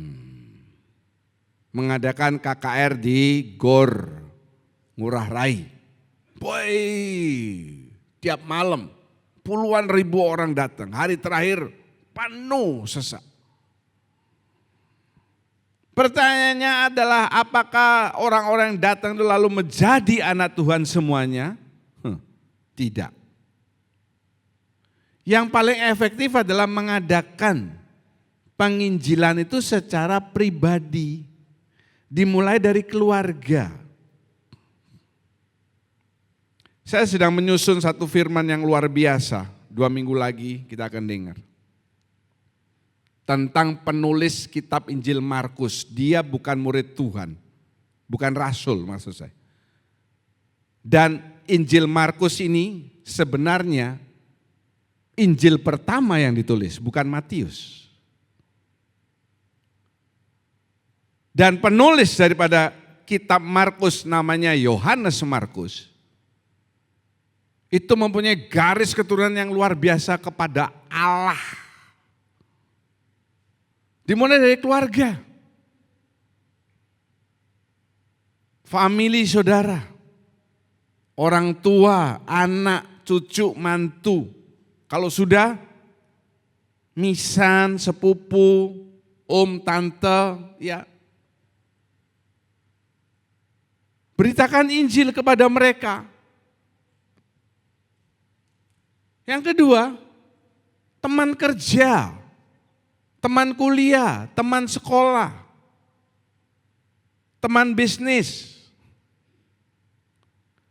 Mengadakan KKR di Gor Ngurah Rai. Boy, tiap malam puluhan ribu orang datang. Hari terakhir penuh sesak. Pertanyaannya adalah apakah orang-orang yang datang itu lalu menjadi anak Tuhan semuanya? Tidak. Yang paling efektif adalah mengadakan penginjilan itu secara pribadi. Dimulai dari keluarga. Saya sedang menyusun satu firman yang luar biasa. 2 minggu lagi kita akan dengar. Tentang penulis kitab Injil Markus. Dia bukan murid Tuhan. Bukan rasul maksud saya. Dan Injil Markus ini sebenarnya Injil pertama yang ditulis, bukan Matius. Dan penulis daripada kitab Markus namanya Yohanes Markus. Itu mempunyai garis keturunan yang luar biasa kepada Allah. Dimulai dari keluarga. Famili saudara. Orang tua, anak, cucu, mantu. Kalau sudah, misan, sepupu, om, tante, ya. Beritakan Injil kepada mereka. Yang kedua, teman kerja, teman kuliah, teman sekolah, teman bisnis.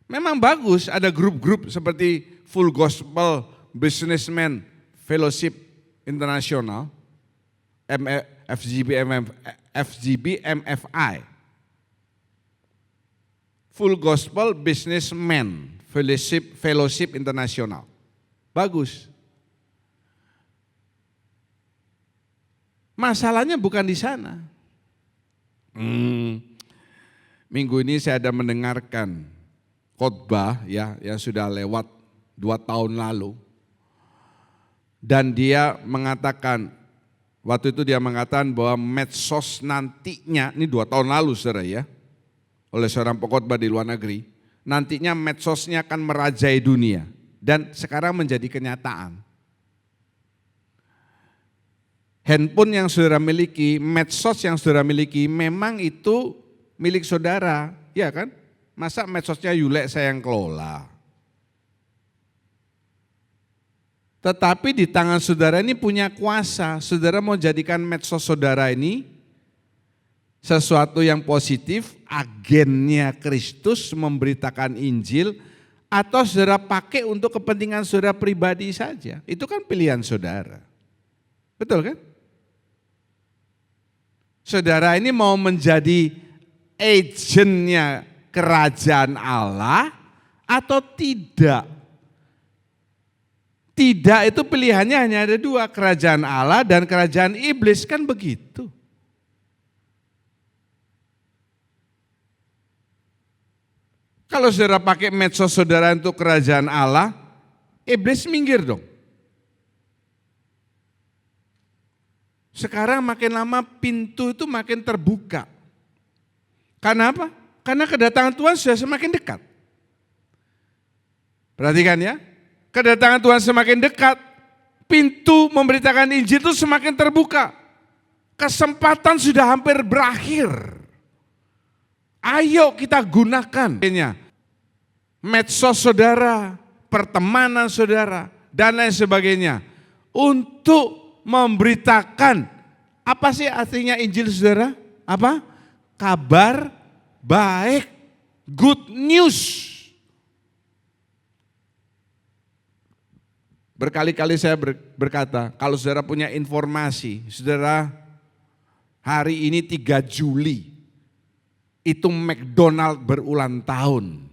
Memang bagus ada grup-grup seperti Full Gospel Businessman Fellowship International, FGB MFI. Full Gospel Businessman Fellowship International. Bagus. Masalahnya bukan di sana. Minggu ini saya ada mendengarkan khotbah ya yang sudah lewat 2 tahun lalu. Dan dia mengatakan, waktu itu dia mengatakan bahwa medsos nantinya, ini 2 tahun lalu saudara ya, oleh seorang pengkhotbah di luar negeri, nantinya medsosnya akan merajai dunia. Dan sekarang menjadi kenyataan. Handphone yang saudara miliki, medsos yang saudara miliki, memang itu milik saudara, ya kan? Masa medsosnya Yulek saya yang kelola. Tetapi di tangan saudara ini punya kuasa, saudara mau jadikan medsos saudara ini sesuatu yang positif, agennya Kristus memberitakan Injil, atau saudara pakai untuk kepentingan saudara pribadi saja. Itu kan pilihan saudara. Betul kan? Saudara ini mau menjadi agennya kerajaan Allah atau tidak? Tidak itu pilihannya hanya ada 2, kerajaan Allah dan kerajaan iblis, kan begitu. Kalau saudara pakai medsos saudara untuk kerajaan Allah, iblis minggir dong. Sekarang makin lama pintu itu makin terbuka. Karena apa? Karena kedatangan Tuhan sudah semakin dekat. Perhatikan ya, kedatangan Tuhan semakin dekat, pintu memberitakan Injil itu semakin terbuka. Kesempatan sudah hampir berakhir. Ayo kita gunakan medsos saudara, pertemanan saudara, dan lain sebagainya untuk memberitakan. Apa sih artinya Injil saudara? Apa? Kabar baik, good news. Berkali-kali saya berkata, kalau saudara punya informasi, saudara hari ini 3 Juli, itu McDonald berulang tahun.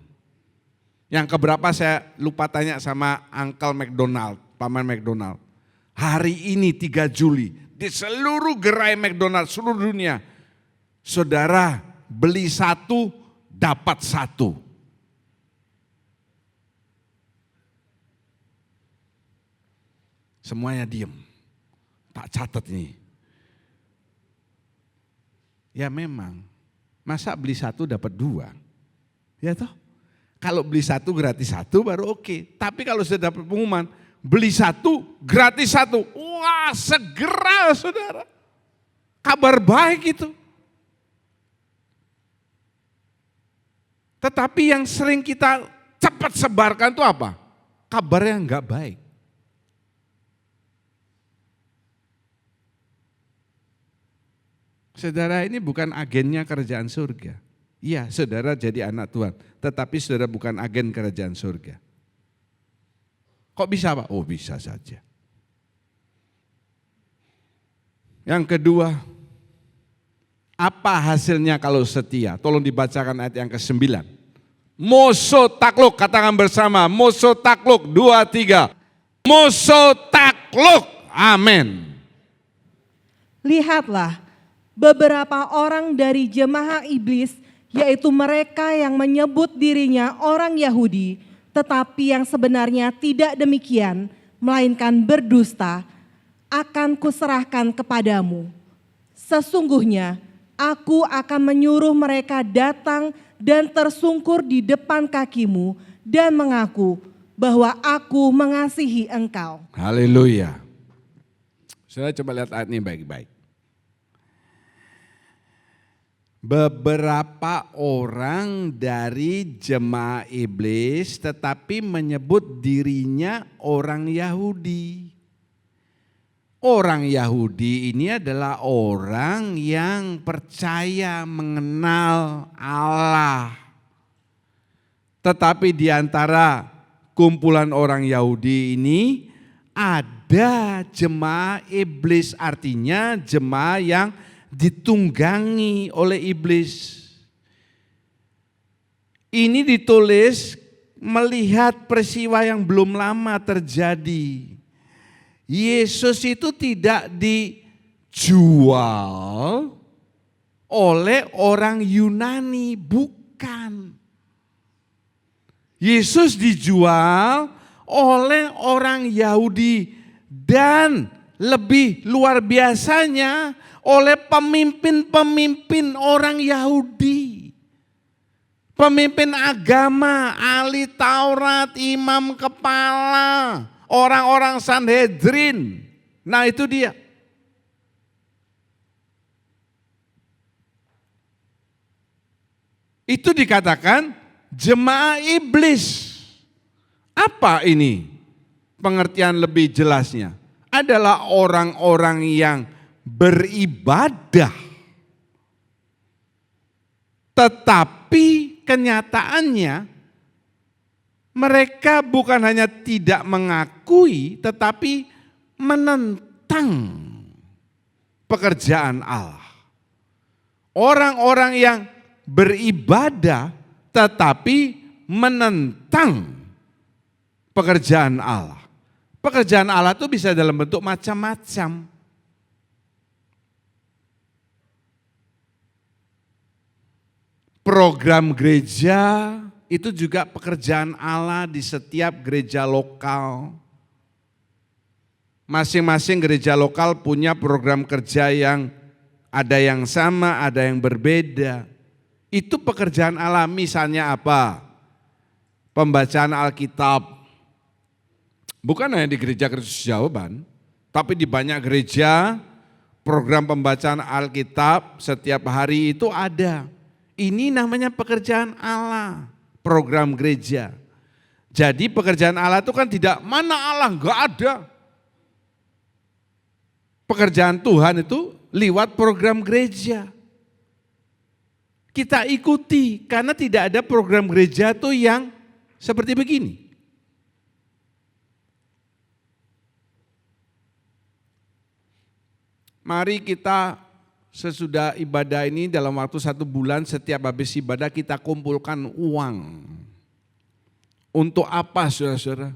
Yang keberapa saya lupa tanya sama Uncle McDonald, Paman McDonald. Hari ini 3 Juli, di seluruh gerai McDonald seluruh dunia, saudara beli 1 dapat 1. Semuanya diem, tak catat ini. Ya memang, masa beli 1 dapat 2? Ya toh? Kalau beli 1 gratis 1 baru oke. Tapi kalau sudah dapat pengumuman, beli 1 gratis 1. Wah, segera saudara. Kabar baik itu. Tetapi yang sering kita cepat sebarkan itu apa? Kabar yang enggak baik. Saudara ini bukan agennya kerajaan surga. Iya, saudara jadi anak Tuhan, tetapi saudara bukan agen kerajaan surga. Kok bisa Pak? Oh bisa saja. Yang kedua, apa hasilnya kalau setia? Tolong dibacakan ayat yang ke-9. Musuh takluk, katakan bersama, musuh takluk, 2, 3. Musuh takluk, amin. Lihatlah, beberapa orang dari jemaah iblis, yaitu mereka yang menyebut dirinya orang Yahudi, tetapi yang sebenarnya tidak demikian, melainkan berdusta, akan kuserahkan kepadamu. Sesungguhnya aku akan menyuruh mereka datang dan tersungkur di depan kakimu dan mengaku bahwa aku mengasihi engkau. Haleluya. Saya coba lihat ayat ini baik-baik. Beberapa orang dari jemaah iblis tetapi menyebut dirinya orang Yahudi. Orang Yahudi ini adalah orang yang percaya mengenal Allah. Tetapi di antara kumpulan orang Yahudi ini ada jemaah iblis, artinya jemaah yang ditunggangi oleh iblis. Ini ditulis melihat peristiwa yang belum lama terjadi. Yesus itu tidak dijual oleh orang Yunani, bukan. Yesus dijual oleh orang Yahudi dan lebih luar biasanya oleh pemimpin-pemimpin orang Yahudi. Pemimpin agama, ahli Taurat, imam kepala, orang-orang Sanhedrin. Nah itu dia. Itu dikatakan jemaah iblis. Apa ini? Pengertian lebih jelasnya adalah orang-orang yang beribadah, tetapi kenyataannya mereka bukan hanya tidak mengakui, tetapi menentang pekerjaan Allah. Orang-orang yang beribadah tetapi menentang pekerjaan Allah. Pekerjaan Allah itu bisa dalam bentuk macam-macam. Program gereja itu juga pekerjaan Allah di setiap gereja lokal. Masing-masing gereja lokal punya program kerja yang ada yang sama, ada yang berbeda. Itu pekerjaan Allah, misalnya apa? Pembacaan Alkitab. Bukan hanya di gereja Kristus Jawaban, tapi di banyak gereja program pembacaan Alkitab setiap hari itu ada. Ini namanya pekerjaan Allah, program gereja. Jadi pekerjaan Allah itu kan tidak, mana Allah, enggak ada. Pekerjaan Tuhan itu lewat program gereja. Kita ikuti, karena tidak ada program gereja tuh yang seperti begini. Mari kita sesudah ibadah ini dalam waktu 1 bulan, setiap habis ibadah kita kumpulkan uang. Untuk apa saudara-saudara?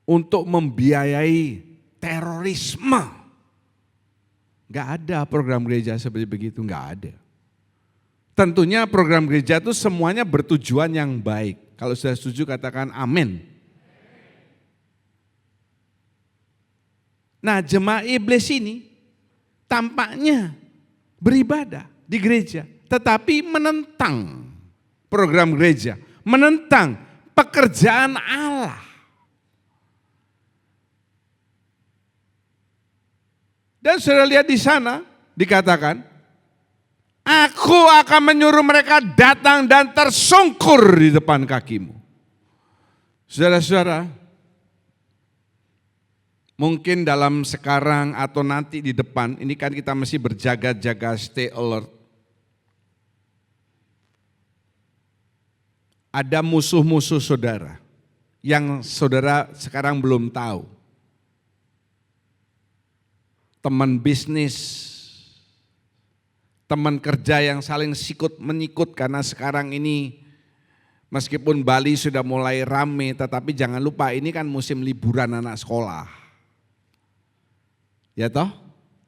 Untuk membiayai terorisme. Enggak ada program gereja seperti begitu, enggak ada. Tentunya program gereja itu semuanya bertujuan yang baik. Kalau sudah setuju katakan amin. Nah jemaah iblis ini tampaknya beribadah di gereja, tetapi menentang program gereja, menentang pekerjaan Allah. Dan sudah lihat di sana dikatakan, aku akan menyuruh mereka datang dan tersungkur di depan kakimu. Saudara-saudara, mungkin dalam sekarang atau nanti di depan, ini kan kita mesti berjaga-jaga, stay alert. Ada musuh-musuh saudara yang saudara sekarang belum tahu. Teman bisnis, teman kerja yang saling sikut menyikut karena sekarang ini Meskipun Bali sudah mulai rame, tetapi jangan lupa ini kan musim liburan anak sekolah. Ya toh?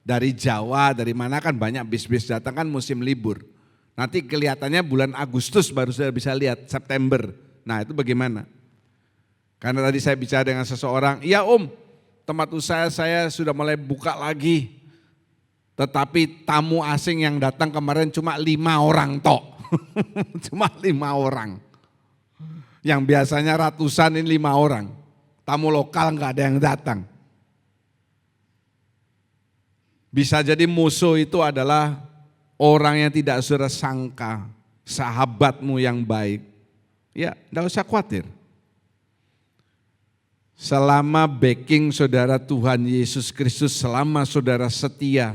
Dari Jawa, dari mana kan banyak bis-bis datang kan musim libur. Nanti kelihatannya bulan Agustus baru sudah bisa lihat, September. Nah itu bagaimana? Karena tadi saya bicara dengan seseorang, iya tempat usaha saya sudah mulai buka lagi. Tetapi tamu asing yang datang kemarin cuma 5 orang tok. Cuma 5 orang. Yang biasanya ratusan ini 5 orang. Tamu lokal enggak ada yang datang. Bisa jadi musuh itu adalah orang yang tidak saudara sangka, sahabatmu yang baik. Ya, enggak usah khawatir. Selama backing saudara Tuhan Yesus Kristus, selama saudara setia,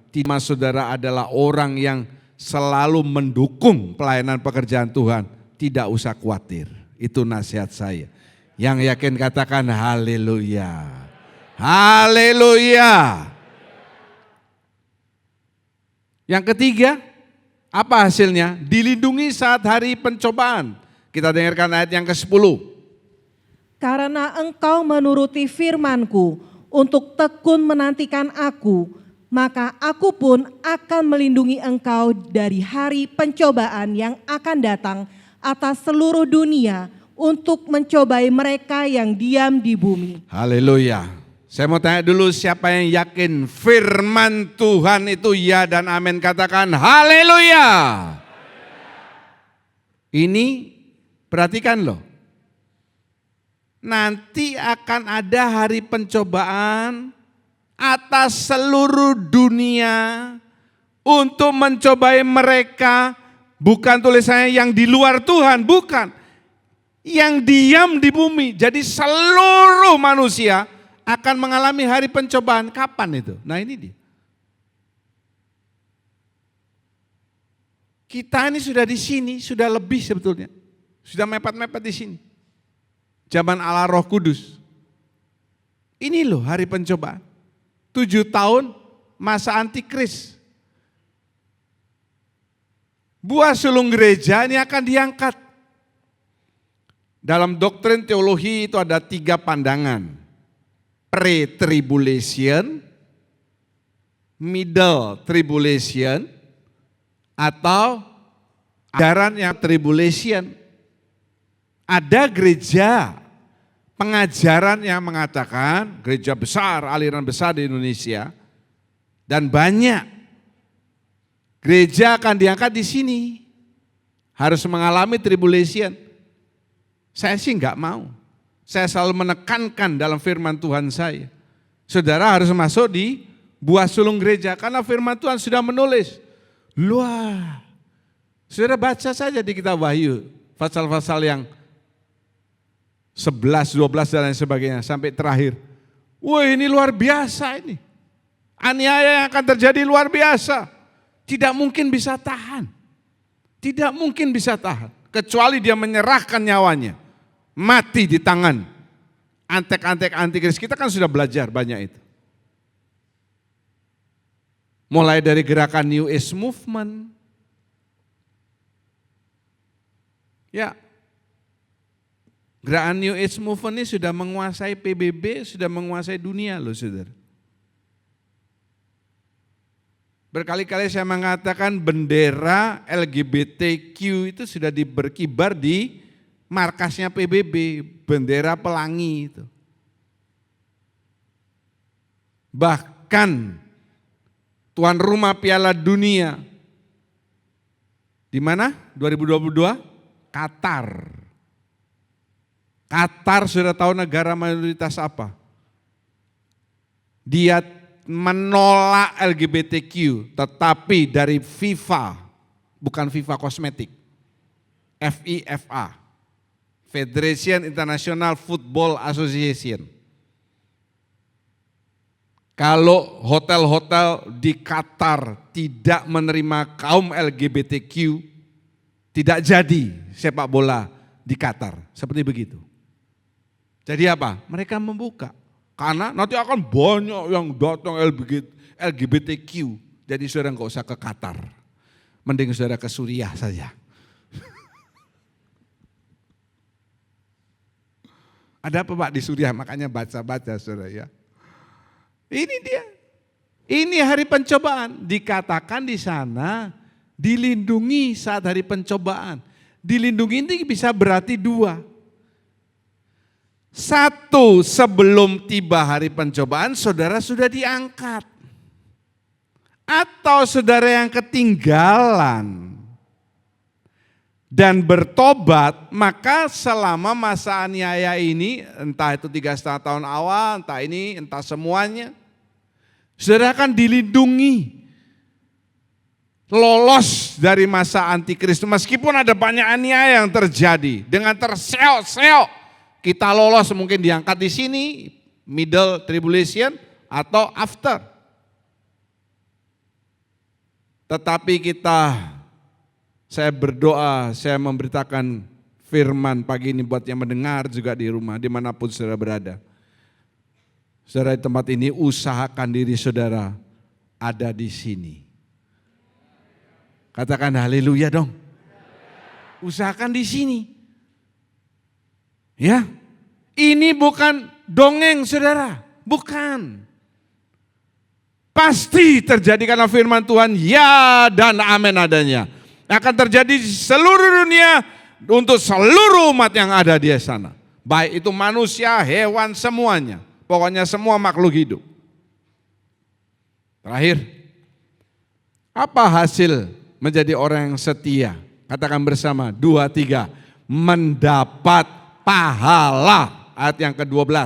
selama saudara adalah orang yang selalu mendukung pelayanan pekerjaan Tuhan, tidak usah khawatir. Itu nasihat saya. Yang yakin katakan haleluya. Haleluya. Yang ketiga, apa hasilnya? Dilindungi saat hari pencobaan. Kita dengarkan ayat yang ke-10. Karena engkau menuruti firman-Ku untuk tekun menantikan Aku, maka Aku pun akan melindungi engkau dari hari pencobaan yang akan datang atas seluruh dunia untuk mencobai mereka yang diam di bumi. Haleluya. Saya mau tanya dulu, siapa yang yakin firman Tuhan itu ya dan amin, katakan haleluya. Ini perhatikan loh. Nanti akan ada hari pencobaan atas seluruh dunia untuk mencobai mereka, bukan tulisannya yang di luar Tuhan, bukan. Yang diam di bumi. Jadi seluruh manusia akan mengalami hari pencobaan. Kapan itu? Nah ini dia. Kita ini sudah di sini, sudah lebih sebetulnya. Sudah mepet-mepet di sini. Zaman Allah Roh Kudus. Ini loh hari pencobaan. 7 tahun masa antikris. Buah sulung gereja ini akan diangkat. Dalam doktrin teologi itu ada 3 pandangan. Pre-tribulation, middle tribulation, atau ajaran yang tribulation. Ada gereja pengajaran yang mengatakan, gereja besar, aliran besar di Indonesia, dan banyak gereja akan diangkat di sini, harus mengalami tribulation. Saya sih enggak mau. Saya selalu menekankan dalam firman Tuhan saya, saudara harus masuk di buah sulung gereja, karena firman Tuhan sudah menulis. Luar, saudara baca saja di kitab Wahyu, pasal-pasal yang 11, 12 dan lain sebagainya sampai terakhir. Wah ini luar biasa ini. Aniaya yang akan terjadi luar biasa. Tidak mungkin bisa tahan. Tidak mungkin bisa tahan. Kecuali dia menyerahkan nyawanya. Mati di tangan antek-antek antikris. Kita kan sudah belajar banyak itu. Mulai dari gerakan New Age Movement. Ya. Gerakan New Age Movement ini sudah menguasai PBB, sudah menguasai dunia loh saudara. Berkali-kali saya mengatakan bendera LGBTQ itu sudah berkibar di markasnya PBB, bendera pelangi itu. Bahkan tuan rumah Piala Dunia di mana? 2022 Qatar. Qatar sudah tahu negara mayoritas apa? Dia menolak LGBTQ, tetapi dari FIFA, bukan FIFA kosmetik, FIFA, Federation International Football Association. Kalau hotel-hotel di Qatar tidak menerima kaum LGBTQ, tidak jadi sepak bola di Qatar, seperti begitu. Jadi apa? Mereka membuka. Karena nanti akan banyak yang datang LGBTQ. Jadi saudara nggak usah ke Qatar. Mending saudara ke Suriah saja. Ada apa Pak di Suriah? Makanya baca-baca saudara ya. Ini dia. Ini hari pencobaan. Dikatakan di sana dilindungi saat hari pencobaan. Dilindungi ini bisa berarti dua. Satu, sebelum tiba hari pencobaan saudara sudah diangkat. Atau saudara yang ketinggalan dan bertobat, maka selama masa aniaya ini, entah itu 3,5 tahun awal, entah semuanya, saudara akan dilindungi, lolos dari masa antikristus. Meskipun ada banyak aniaya yang terjadi, dengan terseok-seok, kita lolos mungkin diangkat di sini, middle tribulation atau after. Tetapi saya berdoa, saya memberitakan firman pagi ini buat yang mendengar juga di rumah, dimanapun saudara berada. Saudara di tempat ini usahakan diri saudara ada di sini. Katakan haleluya dong. Usahakan di sini. Ya, ini bukan dongeng saudara, bukan. Pasti terjadi karena firman Tuhan ya dan amin adanya. Akan terjadi di seluruh dunia untuk seluruh umat yang ada di sana. Baik itu manusia, hewan, semuanya. Pokoknya semua makhluk hidup. Terakhir, apa hasil menjadi orang yang setia? Katakan bersama, 2, 3, mendapat pahala. Ayat yang ke-12.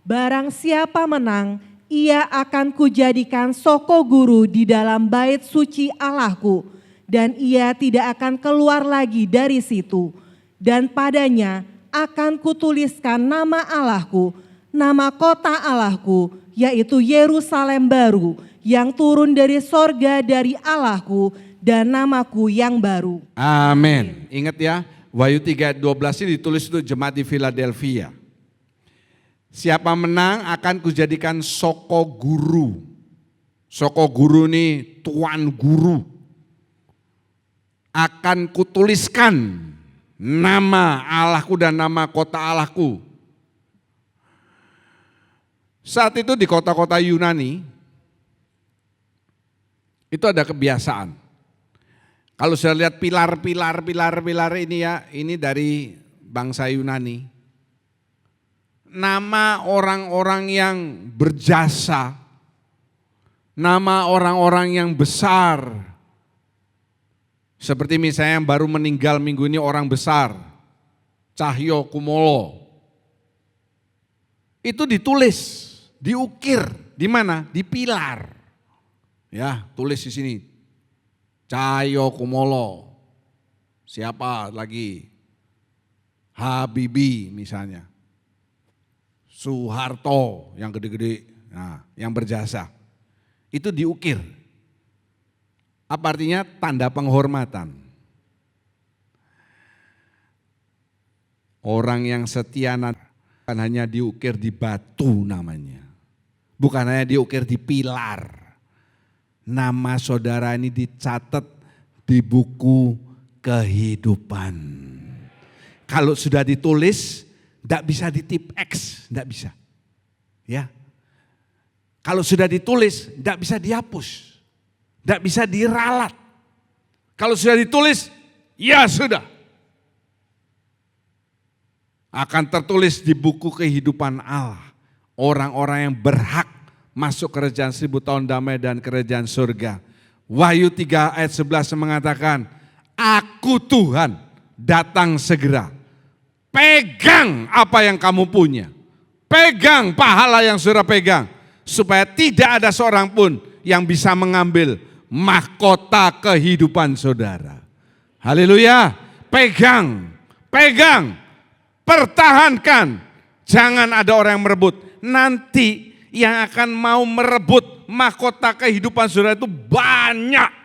Barang siapa menang, ia akan kujadikan soko guru di dalam bait suci Allahku, dan ia tidak akan keluar lagi dari situ. Dan padanya akan kutuliskan nama Allahku, nama kota Allahku, yaitu Yerusalem baru, yang turun dari sorga dari Allahku, dan namaku yang baru. Amin. Ingat ya, Wahyu 3:12 ini ditulis untuk jemaat di Philadelphia. Siapa menang akan kujadikan soko guru. Soko guru ini tuan guru. Akan kutuliskan nama Allahku dan nama kota Allahku. Saat itu di kota-kota Yunani, itu ada kebiasaan. Kalau saya lihat pilar ini ya, ini dari bangsa Yunani. Nama orang-orang yang berjasa, nama orang-orang yang besar. Seperti misalnya yang baru meninggal minggu ini orang besar, Cahyo Kumolo. Itu ditulis, diukir, di mana? Di pilar. Ya, tulis di sini. Cahyo Kumolo. Siapa lagi? Habibie misalnya. Soeharto yang gede-gede, nah, yang berjasa. Itu diukir. Apa artinya? Tanda penghormatan. Orang yang setia bukan hanya diukir di batu namanya. Bukan hanya diukir di pilar. Nama saudara ini dicatat di buku kehidupan. Kalau sudah ditulis, tidak bisa ditip X, tidak bisa. Ya. Kalau sudah ditulis, tidak bisa dihapus. Tidak bisa diralat. Kalau sudah ditulis, ya sudah. Akan tertulis di buku kehidupan Allah. Orang-orang yang berhak masuk kerajaan 1000 tahun damai dan kerajaan surga. Wahyu 3 ayat 11 mengatakan, Aku Tuhan datang segera. Pegang apa yang kamu punya. Pegang pahala yang sudah pegang. Supaya tidak ada seorang pun yang bisa mengambil mahkota kehidupan saudara. Haleluya. Pegang, pegang, pertahankan. Jangan ada orang yang merebut. Nanti yang akan mau merebut mahkota kehidupan saudara itu banyak.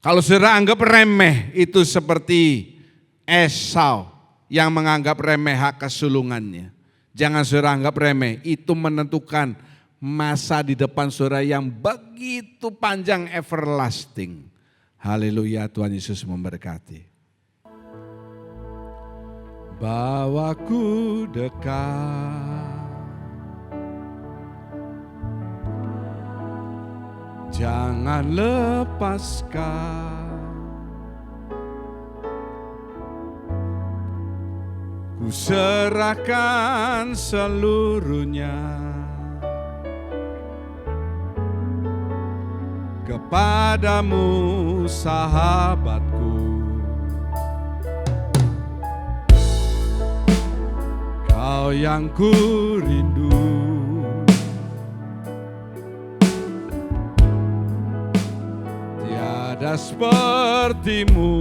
Kalau saudara anggap remeh, itu seperti Esau yang menganggap remeh hak kesulungannya. Jangan saudara anggap remeh, itu menentukan masa di depan saudara yang begitu panjang, everlasting. Haleluya, Tuhan Yesus memberkati. bawaku dekat. Jangan lepaskan, ku serahkan seluruhnya kepadamu, sahabatku. Kau yang ku rindu, tiada sepertimu.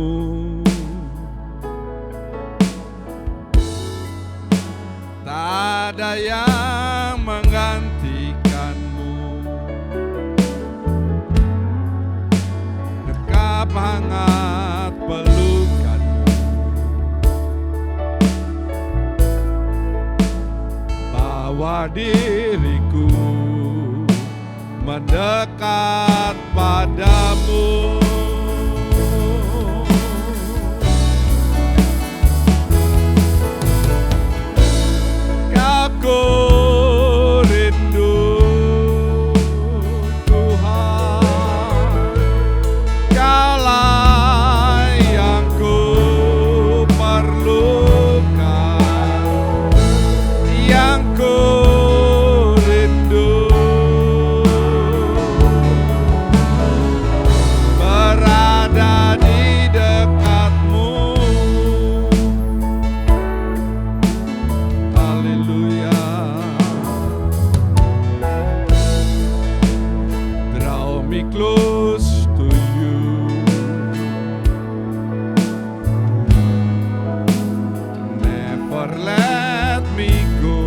Tak ada yang menggantikanmu. Dekap hangat pelukanmu, bawa diriku mendekat padamu. Aku rindu Tuhan, Kaulah yang ku perlukan, yang ku rindu, berada di dekatmu. Haleluya. Draw me close to you, never let me go.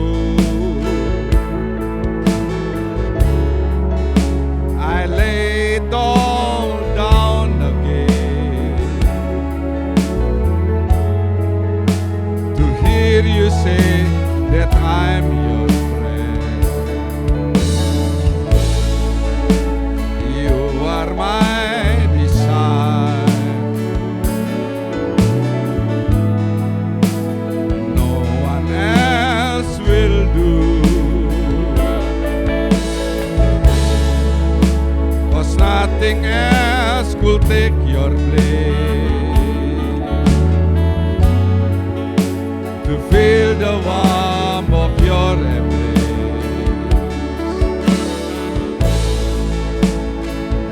I lay it all down again to hear you say that I'm your friend. You are my desire, no one else will do. 'Cause nothing else could take your place, to feel the warmth of your embrace.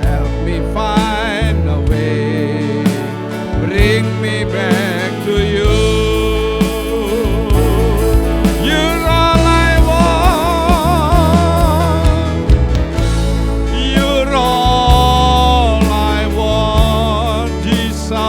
Help me find a way, bring me back to you. You're all I want, you're all I want, Jesus.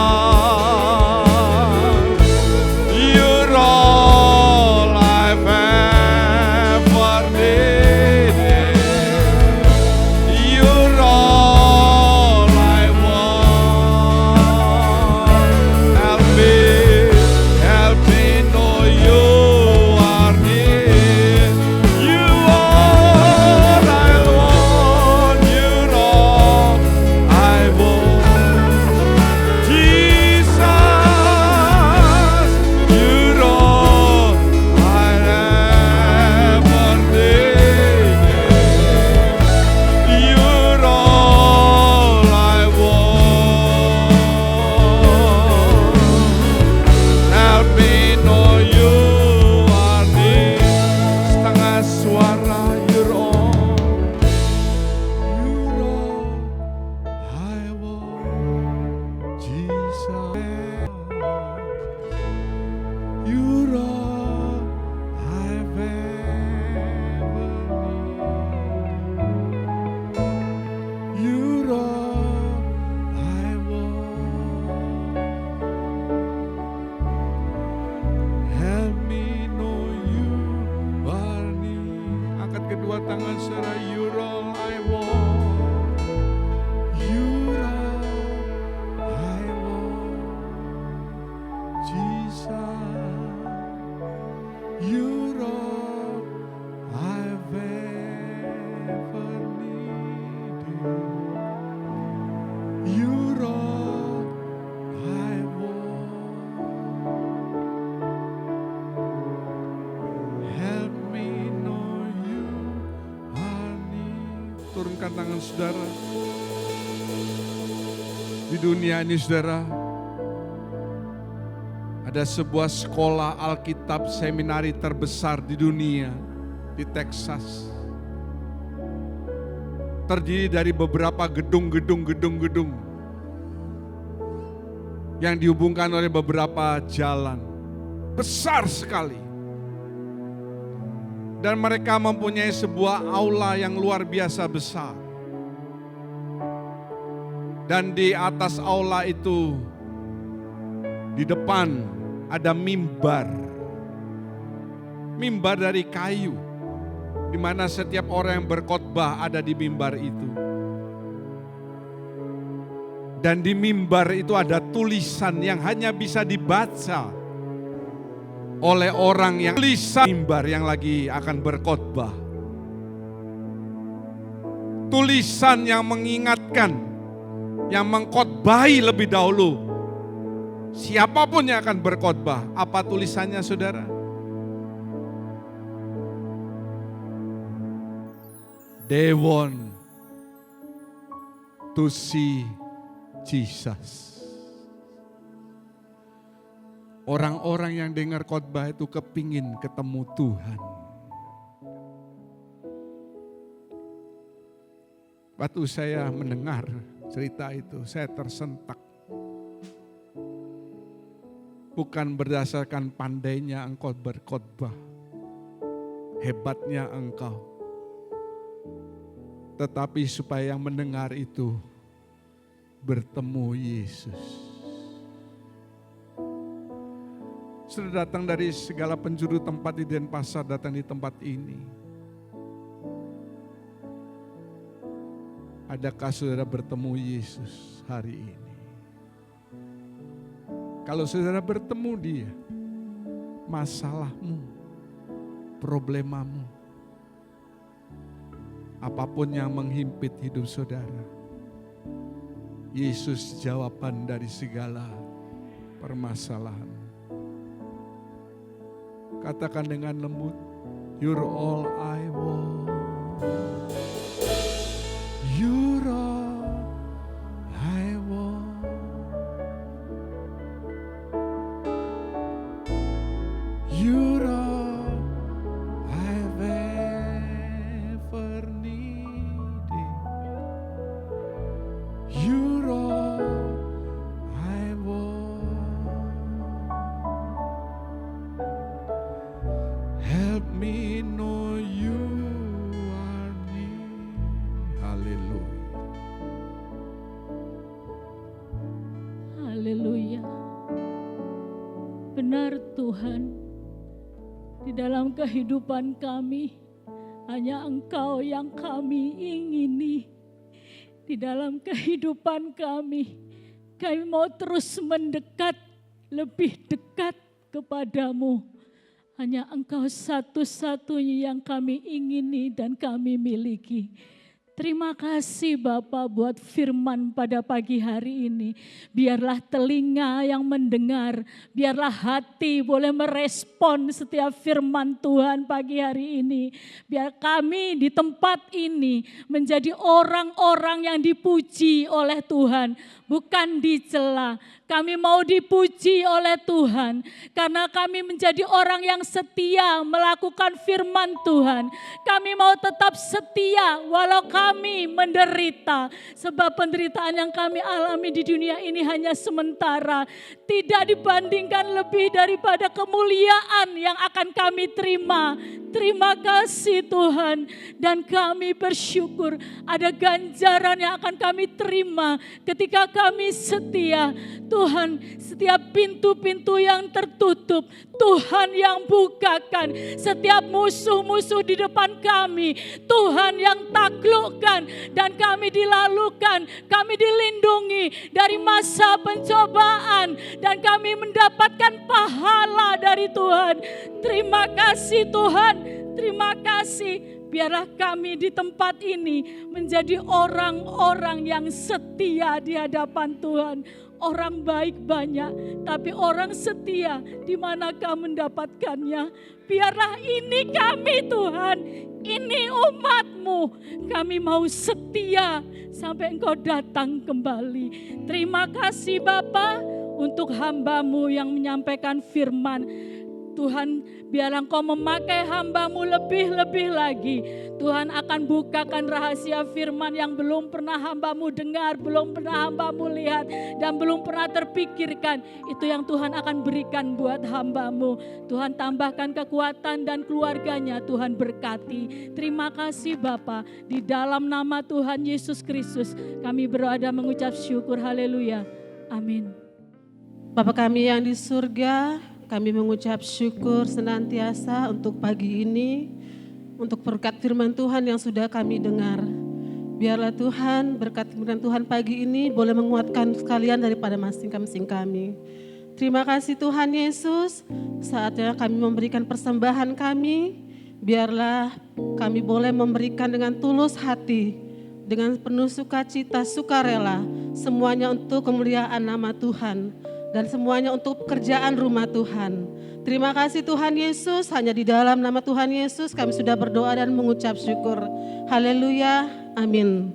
dengan saudara. Di dunia ini saudara, ada sebuah sekolah Alkitab seminari terbesar di dunia, di Texas. Terdiri dari beberapa gedung yang dihubungkan oleh beberapa jalan. Besar sekali. Dan mereka mempunyai sebuah aula yang luar biasa besar. Dan di atas aula itu, di depan ada mimbar. Mimbar dari kayu, di mana setiap orang yang berkhotbah ada di mimbar itu. Dan di mimbar itu ada tulisan yang hanya bisa dibaca oleh orang yang tulisan mimbar yang lagi akan berkhotbah. Tulisan yang mengingatkan, yang mengkhotbahi lebih dahulu siapapun yang akan berkhotbah. Apa tulisannya saudara? They want to see Jesus. Orang-orang yang dengar khotbah itu kepingin ketemu Tuhan. Waktu saya mendengar cerita itu, saya tersentak. Bukan berdasarkan pandainya engkau berkhotbah, hebatnya engkau, tetapi supaya yang mendengar itu bertemu Yesus. Sudah datang dari segala penjuru tempat di Denpasar, datang di tempat ini. Adakah saudara bertemu Yesus hari ini? Kalau saudara bertemu Dia, masalahmu, problemamu, apapun yang menghimpit hidup saudara, Yesus jawaban dari segala permasalahan. Katakan dengan lembut, you're all I want. You're all I want. You're all I've ever needed. You're all I want. Help me know you are near. Haleluya. Haleluya. Benar Tuhan, di dalam kehidupan kami hanya Engkau yang kami ingini. Di dalam kehidupan kami mau terus mendekat, lebih dekat kepadamu. Hanya Engkau satu-satunya yang kami ingini dan kami miliki. Terima kasih Bapa buat firman pada pagi hari ini. Biarlah telinga yang mendengar, biarlah hati boleh merespon setiap firman Tuhan pagi hari ini. Biar kami di tempat ini menjadi orang-orang yang dipuji oleh Tuhan, bukan dicela. Kami mau dipuji oleh Tuhan karena kami menjadi orang yang setia melakukan firman Tuhan. Kami mau tetap setia walau kami menderita, sebab penderitaan yang kami alami di dunia ini hanya sementara, tidak dibandingkan lebih daripada kemuliaan yang akan kami terima. Terima kasih Tuhan, dan kami bersyukur ada ganjaran yang akan kami terima ketika kami setia. Tuhan, setiap pintu-pintu yang tertutup, Tuhan yang bukakan. Setiap musuh-musuh di depan kami, Tuhan yang taklukkan. Dan kami dilalukan, kami dilindungi dari masa pencobaan. Dan kami mendapatkan pahala dari Tuhan. Terima kasih Tuhan, terima kasih. Biarlah kami di tempat ini menjadi orang-orang yang setia di hadapan Tuhan. Orang baik banyak, tapi orang setia di manakah mendapatkannya? Biarlah ini kami Tuhan, ini umat-Mu. Kami mau setia sampai Engkau datang kembali. Terima kasih Bapa untuk hamba-Mu yang menyampaikan firman. Tuhan, biarlah Engkau memakai hamba-Mu lebih-lebih lagi. Tuhan akan bukakan rahasia firman yang belum pernah hamba-Mu dengar, belum pernah hamba-Mu lihat, dan belum pernah terpikirkan. Itu yang Tuhan akan berikan buat hamba-Mu. Tuhan tambahkan kekuatan dan keluarganya, Tuhan berkati. Terima kasih Bapa, di dalam nama Tuhan Yesus Kristus kami berdoa mengucap syukur, haleluya, amin. Bapa kami yang di surga, kami mengucap syukur senantiasa untuk pagi ini, untuk berkat firman Tuhan yang sudah kami dengar. Biarlah Tuhan berkat firman Tuhan pagi ini boleh menguatkan sekalian daripada masing-masing kami. Terima kasih Tuhan Yesus, saatnya kami memberikan persembahan kami. Biarlah kami boleh memberikan dengan tulus hati, dengan penuh sukacita, sukarela, semuanya untuk kemuliaan nama Tuhan. Dan semuanya untuk pekerjaan rumah Tuhan. Terima kasih Tuhan Yesus, hanya di dalam nama Tuhan Yesus kami sudah berdoa dan mengucap syukur. Haleluya, amin.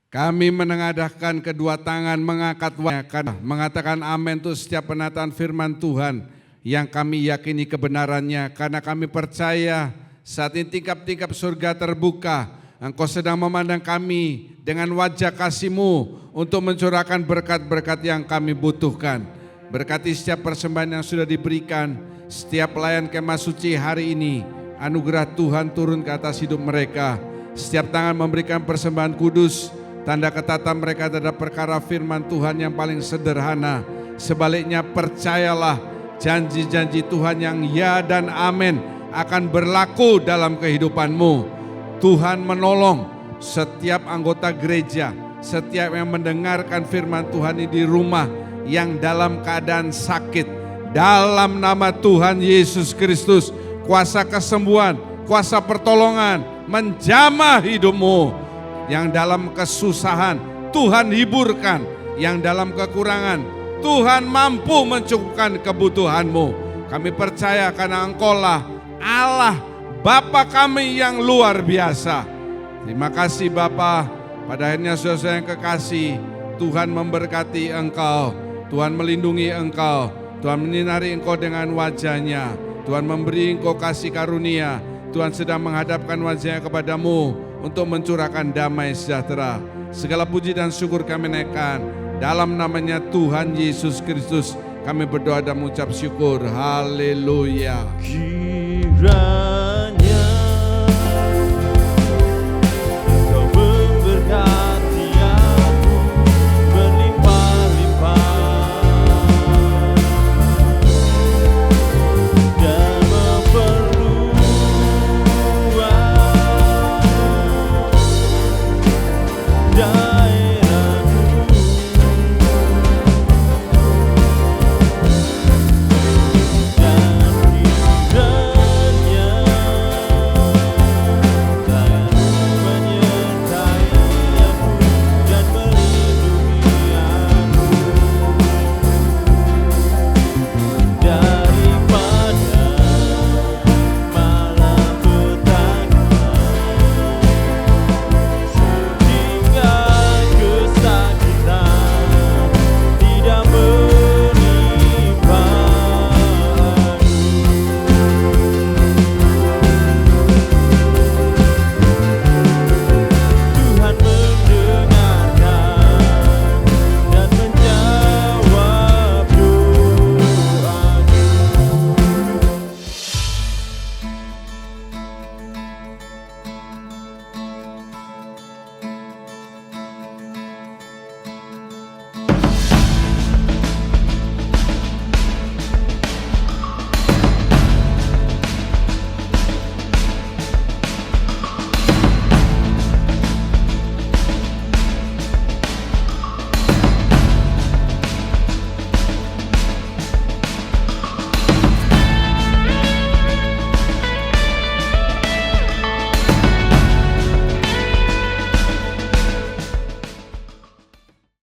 Kami menengadahkan kedua tangan, mengangkat wajah, mengatakan amin untuk setiap penataan firman Tuhan yang kami yakini kebenarannya. Karena kami percaya saat ini tingkap-tingkap surga terbuka. Engkau sedang memandang kami dengan wajah kasih-Mu untuk mencurahkan berkat-berkat yang kami butuhkan. Berkati setiap persembahan yang sudah diberikan, setiap pelayan kemah suci hari ini, anugerah Tuhan turun ke atas hidup mereka. Setiap tangan memberikan persembahan kudus, tanda ketatan mereka terhadap perkara firman Tuhan yang paling sederhana. Sebaliknya percayalah janji-janji Tuhan yang ya dan amin akan berlaku dalam kehidupanmu. Tuhan menolong setiap anggota gereja, setiap yang mendengarkan firman Tuhan ini di rumah, yang dalam keadaan sakit, dalam nama Tuhan Yesus Kristus, kuasa kesembuhan, kuasa pertolongan menjamah hidupmu. Yang dalam kesusahan Tuhan hiburkan, yang dalam kekurangan Tuhan mampu mencukupkan kebutuhanmu. Kami percaya karena Engkaulah Allah Bapa kami yang luar biasa. Terima kasih Bapa. Pada akhirnya saudara yang kekasih, Tuhan memberkati engkau, Tuhan melindungi engkau, Tuhan menyinari engkau dengan wajah-Nya, Tuhan memberi engkau kasih karunia, Tuhan sedang menghadapkan wajah-Nya kepadamu untuk mencurahkan damai sejahtera. Segala puji dan syukur kami naikkan dalam namanya Tuhan Yesus Kristus. Kami berdoa dan mengucap syukur. Haleluya. Kira